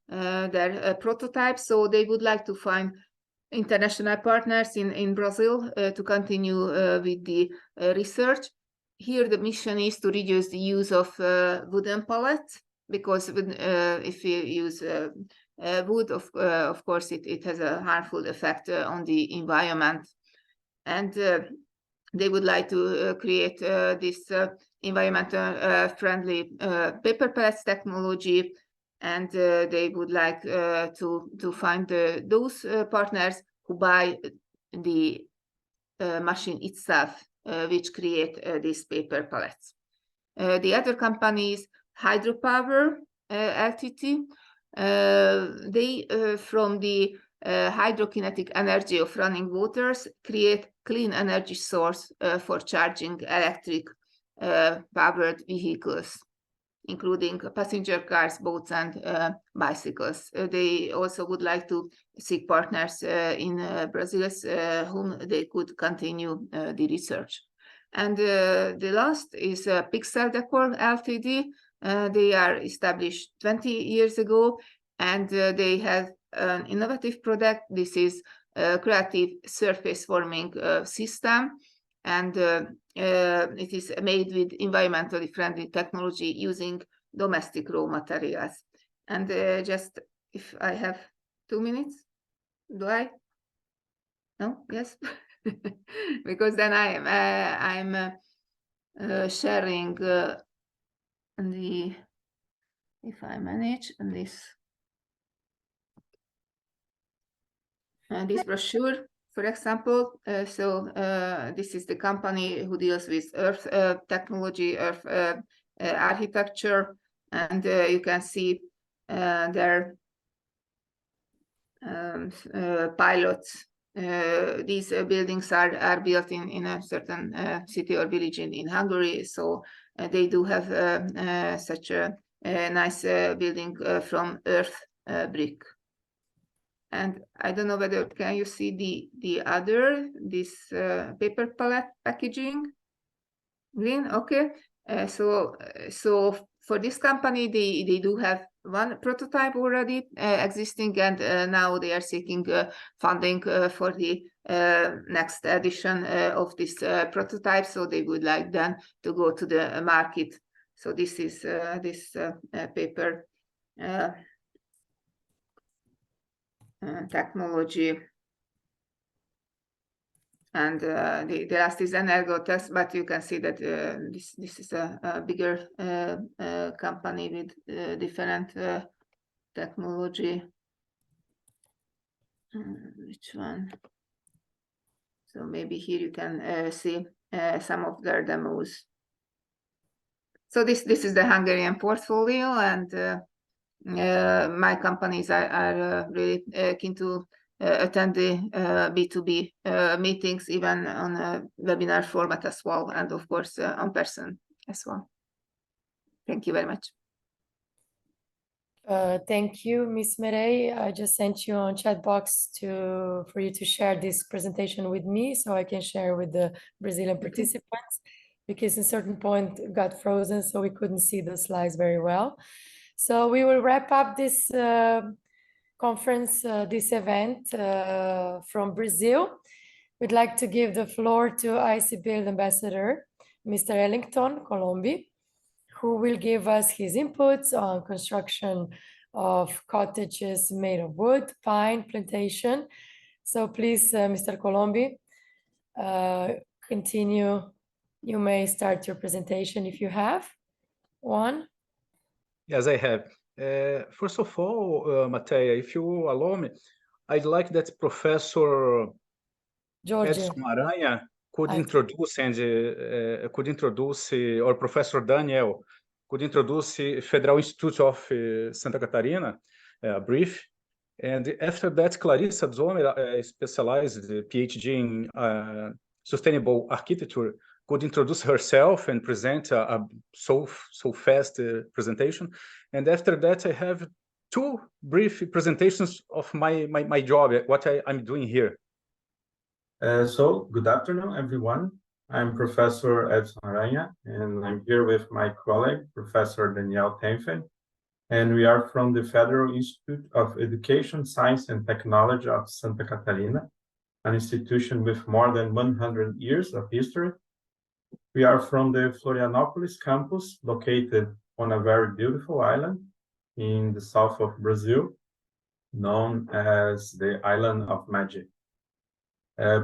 their prototype, so they would like to find international partners in Brazil to continue with the research. Here the mission is to reduce the use of wooden pallets, because if you use wood, of course it has a harmful effect on the environment. And they would like to create this environmental friendly paper pellets technology, and they would like to find those partners who buy the machine itself, which create these paper pellets. The other company is Hydropower Ltd. They from the hydrokinetic energy of running waters create clean energy source for charging electric powered vehicles, including passenger cars, boats, and bicycles. They also would like to seek partners in Brazil whom they could continue the research. And the last is Pixel Decor Ltd. They are established 20 years ago, and they have an innovative product. This is a creative surface forming system, and it is made with environmentally friendly technology using domestic raw materials. And just if I have 2 minutes, do I? No? Yes? Because then I'm sharing if I manage this brochure, for example. This is the company who deals with earth technology, earth architecture, and you can see their pilots. These buildings are built in a certain city or village in Hungary, so they do have such a nice building from earth brick. And I don't know whether can you see the other, this paper pallet packaging? Green, okay. So for this company, they do have one prototype already existing, and now they are seeking funding for the next edition of this prototype. So they would like then to go to the market. So this is this paper technology. And the last is Energotex, but you can see that this is a bigger company with different technology. Which one? So maybe here you can see some of their demos. So this is the Hungarian portfolio, and my companies are really keen to attend the B2B meetings, even on a webinar format as well, and of course on person as well. Thank you very much. Thank you, Ms. Merey. I just sent you on chat box for you to share this presentation with me, so I can share with the Brazilian participants, because at a certain point it got frozen, so we couldn't see the slides very well. So we will wrap up this conference, this event from Brazil. We'd like to give the floor to ICBUILD Ambassador, Mr. Ellington Colombi, who will give us his inputs on construction of cottages made of wood, pine plantation. So please, Mr. Colombi, continue. You may start your presentation if you have one. Yes, I have. First of all, Matea, if you allow me, I'd like that Professor Edson Aranha could introduce or Professor Daniel could introduce Federal Institute of Santa Catarina, brief. And after that, Clarissa Zomer, specialized PhD in sustainable architecture, could introduce herself and present a so fast presentation. And after that, I have two brief presentations of my job, what I'm doing here. So good afternoon, everyone. I'm Professor Edson Aranha, and I'm here with my colleague, Professor Daniel Tenfen, and we are from the Federal Institute of Education, Science and Technology of Santa Catarina, an institution with more than 100 years of history. We are from the Florianópolis campus, located on a very beautiful island in the south of Brazil, known as the Island of Magic.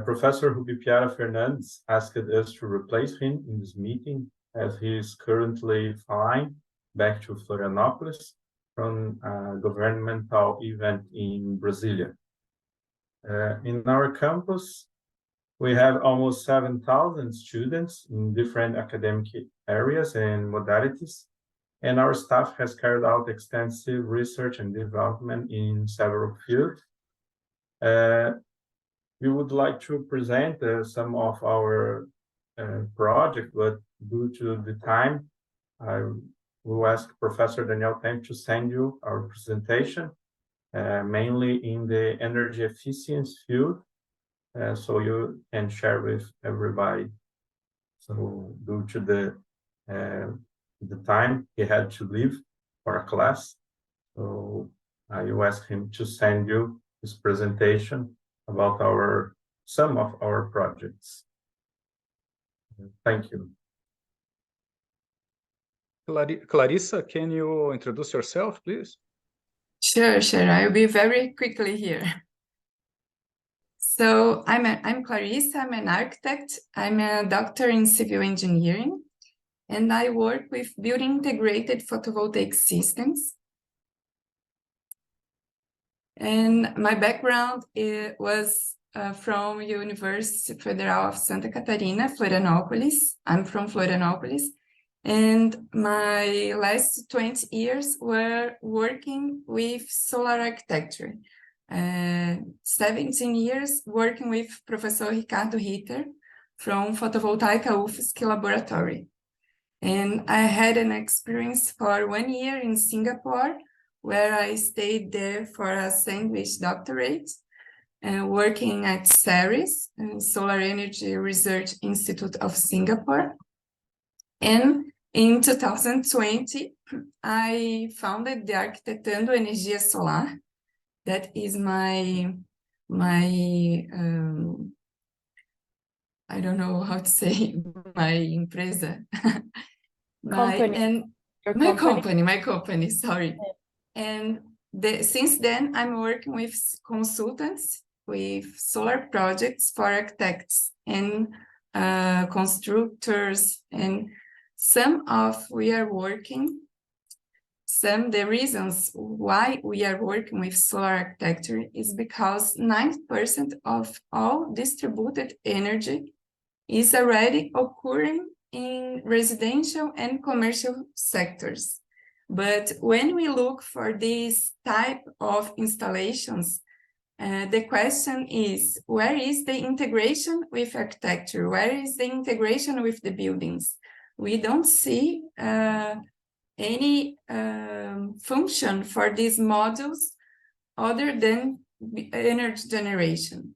Professor Rubipiara Fernandes asked us to replace him in this meeting, as he is currently flying back to Florianópolis from a governmental event in Brasilia. In our campus, we have almost 7,000 students in different academic areas and modalities, and our staff has carried out extensive research and development in several fields. We would like to present some of our projects, but due to the time, I will ask Professor Daniel Tenfen to send you our presentation, mainly in the energy efficiency field, so you can share with everybody. So due to the time, he had to leave for a class, so I will ask him to send you his presentation about some of our projects. Thank you. Clarissa, can you introduce yourself, please? Sure. I'll be very quickly here. So I'm Clarissa, I'm an architect. I'm a doctor in civil engineering, and I work with building integrated photovoltaic systems. And my background was from University Federal of Santa Catarina, Florianópolis. I'm from Florianópolis. And my last 20 years were working with solar architecture. 17 years working with Professor Ricardo Ritter from Photovoltaica UFSC Laboratory. And I had an experience for 1 year in Singapore, where I stayed there for a sandwich doctorate, working at SERIS, Solar Energy Research Institute of Singapore. And in 2020, I founded the Arquitectando Energia Solar. That is my I don't know how to say, my empresa. My company, sorry. And since then, I'm working with consultants with solar projects for architects and constructors, and the reasons why we are working with solar architecture is because 90% of all distributed energy is already occurring in residential and commercial sectors. But when we look for this type of installations, the question is, where is the integration with architecture? Where is the integration with the buildings? We don't see any function for these modules other than energy generation.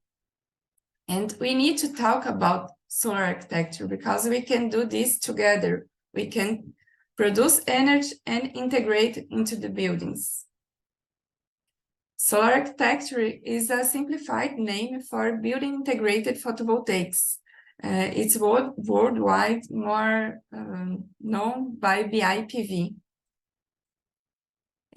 And we need to talk about solar architecture because we can do this together. We can produce energy and integrate it into the buildings. Solar architecture is a simplified name for building integrated photovoltaics. It's worldwide more known by BIPV.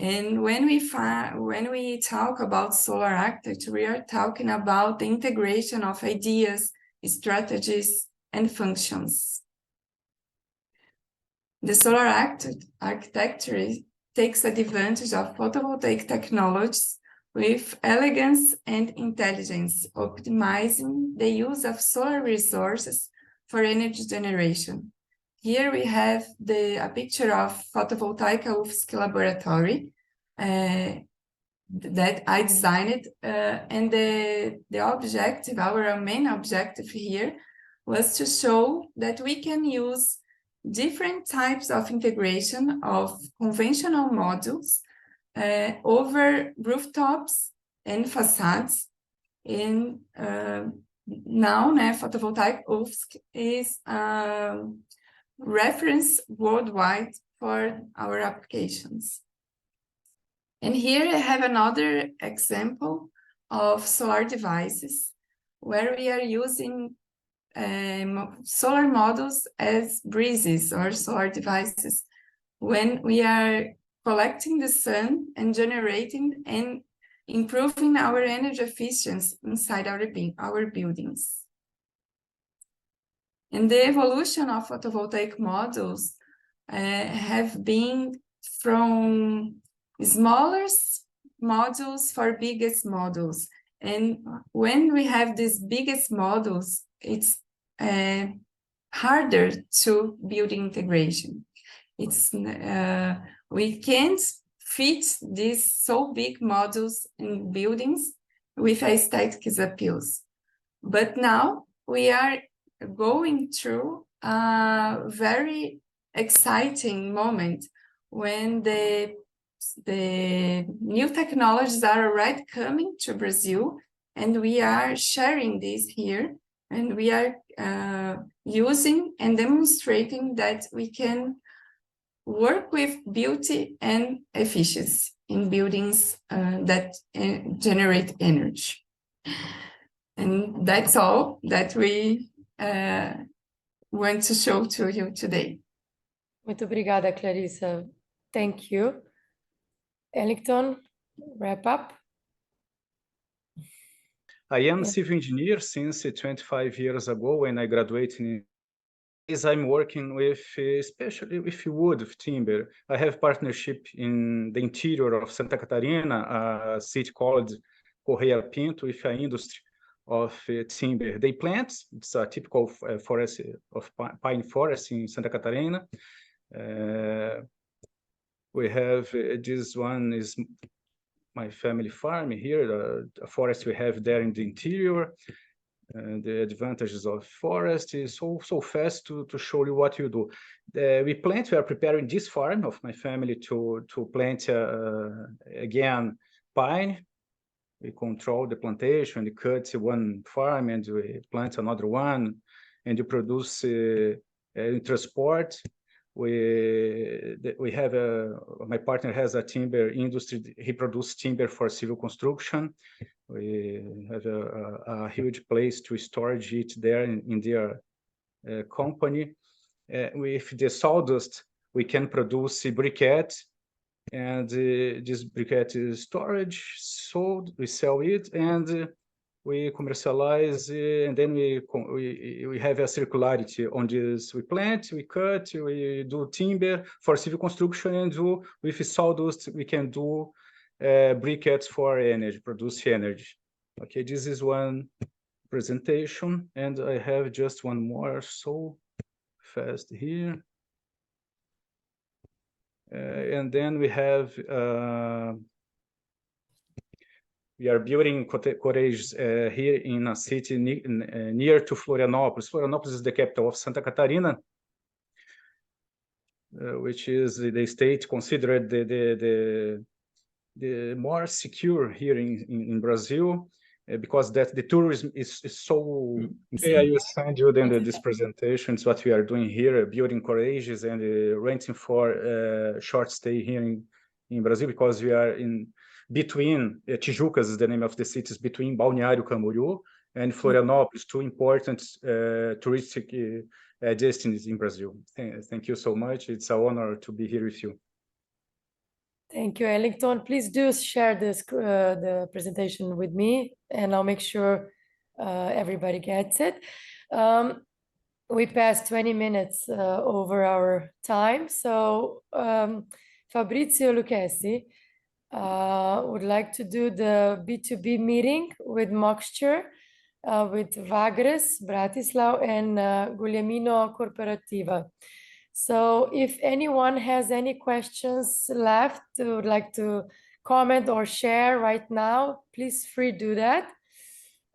And when we talk about solar architecture, we are talking about the integration of ideas, strategies, and functions. The solar architecture takes advantage of photovoltaic technologies with elegance and intelligence, optimizing the use of solar resources for energy generation. Here we have a picture of photovoltaic UFSC laboratory that I designed, and the objective, our main objective here, was to show that we can use different types of integration of conventional modules over rooftops and facades. And now, photovoltaic UFSC is reference worldwide for our applications. And here I have another example of solar devices where we are using solar models as breezes or solar devices when we are collecting the sun and generating and improving our energy efficiency inside our buildings. And the evolution of photovoltaic modules have been from smallest modules for biggest modules. And when we have these biggest modules, it's harder to build integration. We can't fit these so big modules in buildings with aesthetic appeals. But now we are going through a very exciting moment when the new technologies are already coming to Brazil, and we are sharing this here, and we are using and demonstrating that we can work with beauty and efficiency in buildings that generate energy. And that's all that we want to show to you today. Muito obrigada, Clarissa. Thank you. Ellington, wrap up. I am a civil engineer since 25 years ago when I graduated. I'm working with, especially with wood, with timber. I have partnership in the interior of Santa Catarina, a city called Correia Pinto, with an industry of timber. They plant, it's a typical forest of pine forest in Santa Catarina. We have, this one is my family farm here, a forest we have there in the interior. The advantages of forest is so fast to show you what you do. We are preparing this farm of my family to plant again pine. We control the plantation, we cut one farm and we plant another one, and you produce transport. We have my partner has a timber industry. He produces timber for civil construction. We have a huge place to storage it there in their company. With the sawdust, we can produce a briquette, and this briquette is storage, sold, we sell it, and we commercialize, and then we have a circularity on this. We plant, we cut, we do timber for civil construction, and do with sawdust we can do briquettes for energy, produce energy. Okay, this is one presentation, and I have just one more so fast here. And then we have we are building cottages here in a city near to Florianópolis. Florianópolis is the capital of Santa Catarina, which is the state considered the more secure here in Brazil, because that the tourism is so. Okay, I will send you then this presentation. It's what we are doing here, building cottages and renting for short stay here in Brazil, because we are in between Tijucas is the name of the cities, between Balneário Camboriú and Florianópolis, two important touristic destinies in Brazil. Thank you so much. It's an honor to be here with you. Thank you, Ellington. Please do share this the presentation with me, and I'll make sure everybody gets it. We passed 20 minutes over our time, so Fabrizio Lucchesi would like to do the B2B meeting with Moxture, with Vagres, Bratislav, and Guglielmino Corporativa. So if anyone has any questions left, would like to comment or share right now, please free do that.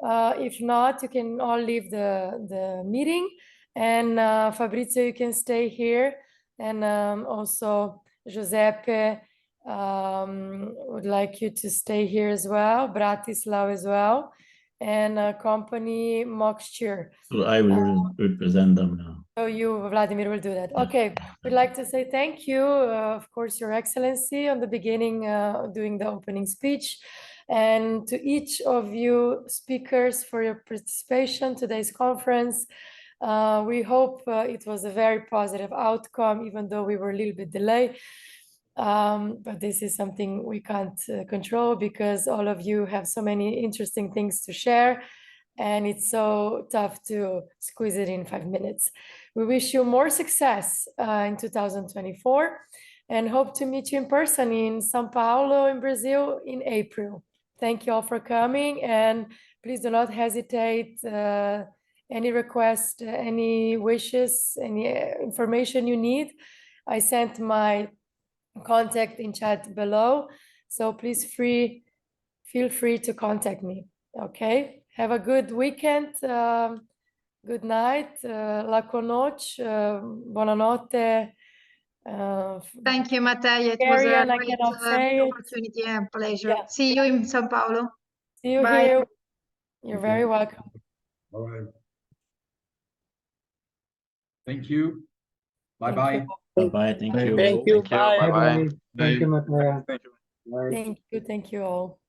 If not, you can all leave the meeting, and Fabrizio, you can stay here, and also Giuseppe would like you to stay here as well, Bratislav as well, and company Moxture. So I will represent them now. So you, Vladimir, will do that. Okay, we'd like to say thank you, of course, Your Excellency, on the beginning, doing the opening speech, and to each of you speakers for your participation in today's conference. We hope it was a very positive outcome, even though we were a little bit delayed. But this is something we can't control, because all of you have so many interesting things to share, and it's so tough to squeeze it in 5 minutes. We wish you more success in 2024, and hope to meet you in person in São Paulo in Brazil in April. Thank you all for coming, and please do not hesitate. Any requests, any wishes, any information you need, I sent my contact in chat below, so please feel free to contact me. Okay, have a good weekend. Good night, la noche, buonanotte. Thank you, Mattia. It was a great opportunity and pleasure. Yeah. See you in São Paulo. See you Bye. here. You're very welcome. Bye. Thank you. Bye-bye. Bye-bye. Thank you. Thank you. Bye. Bye. Thank you, Mattia. Thank you all.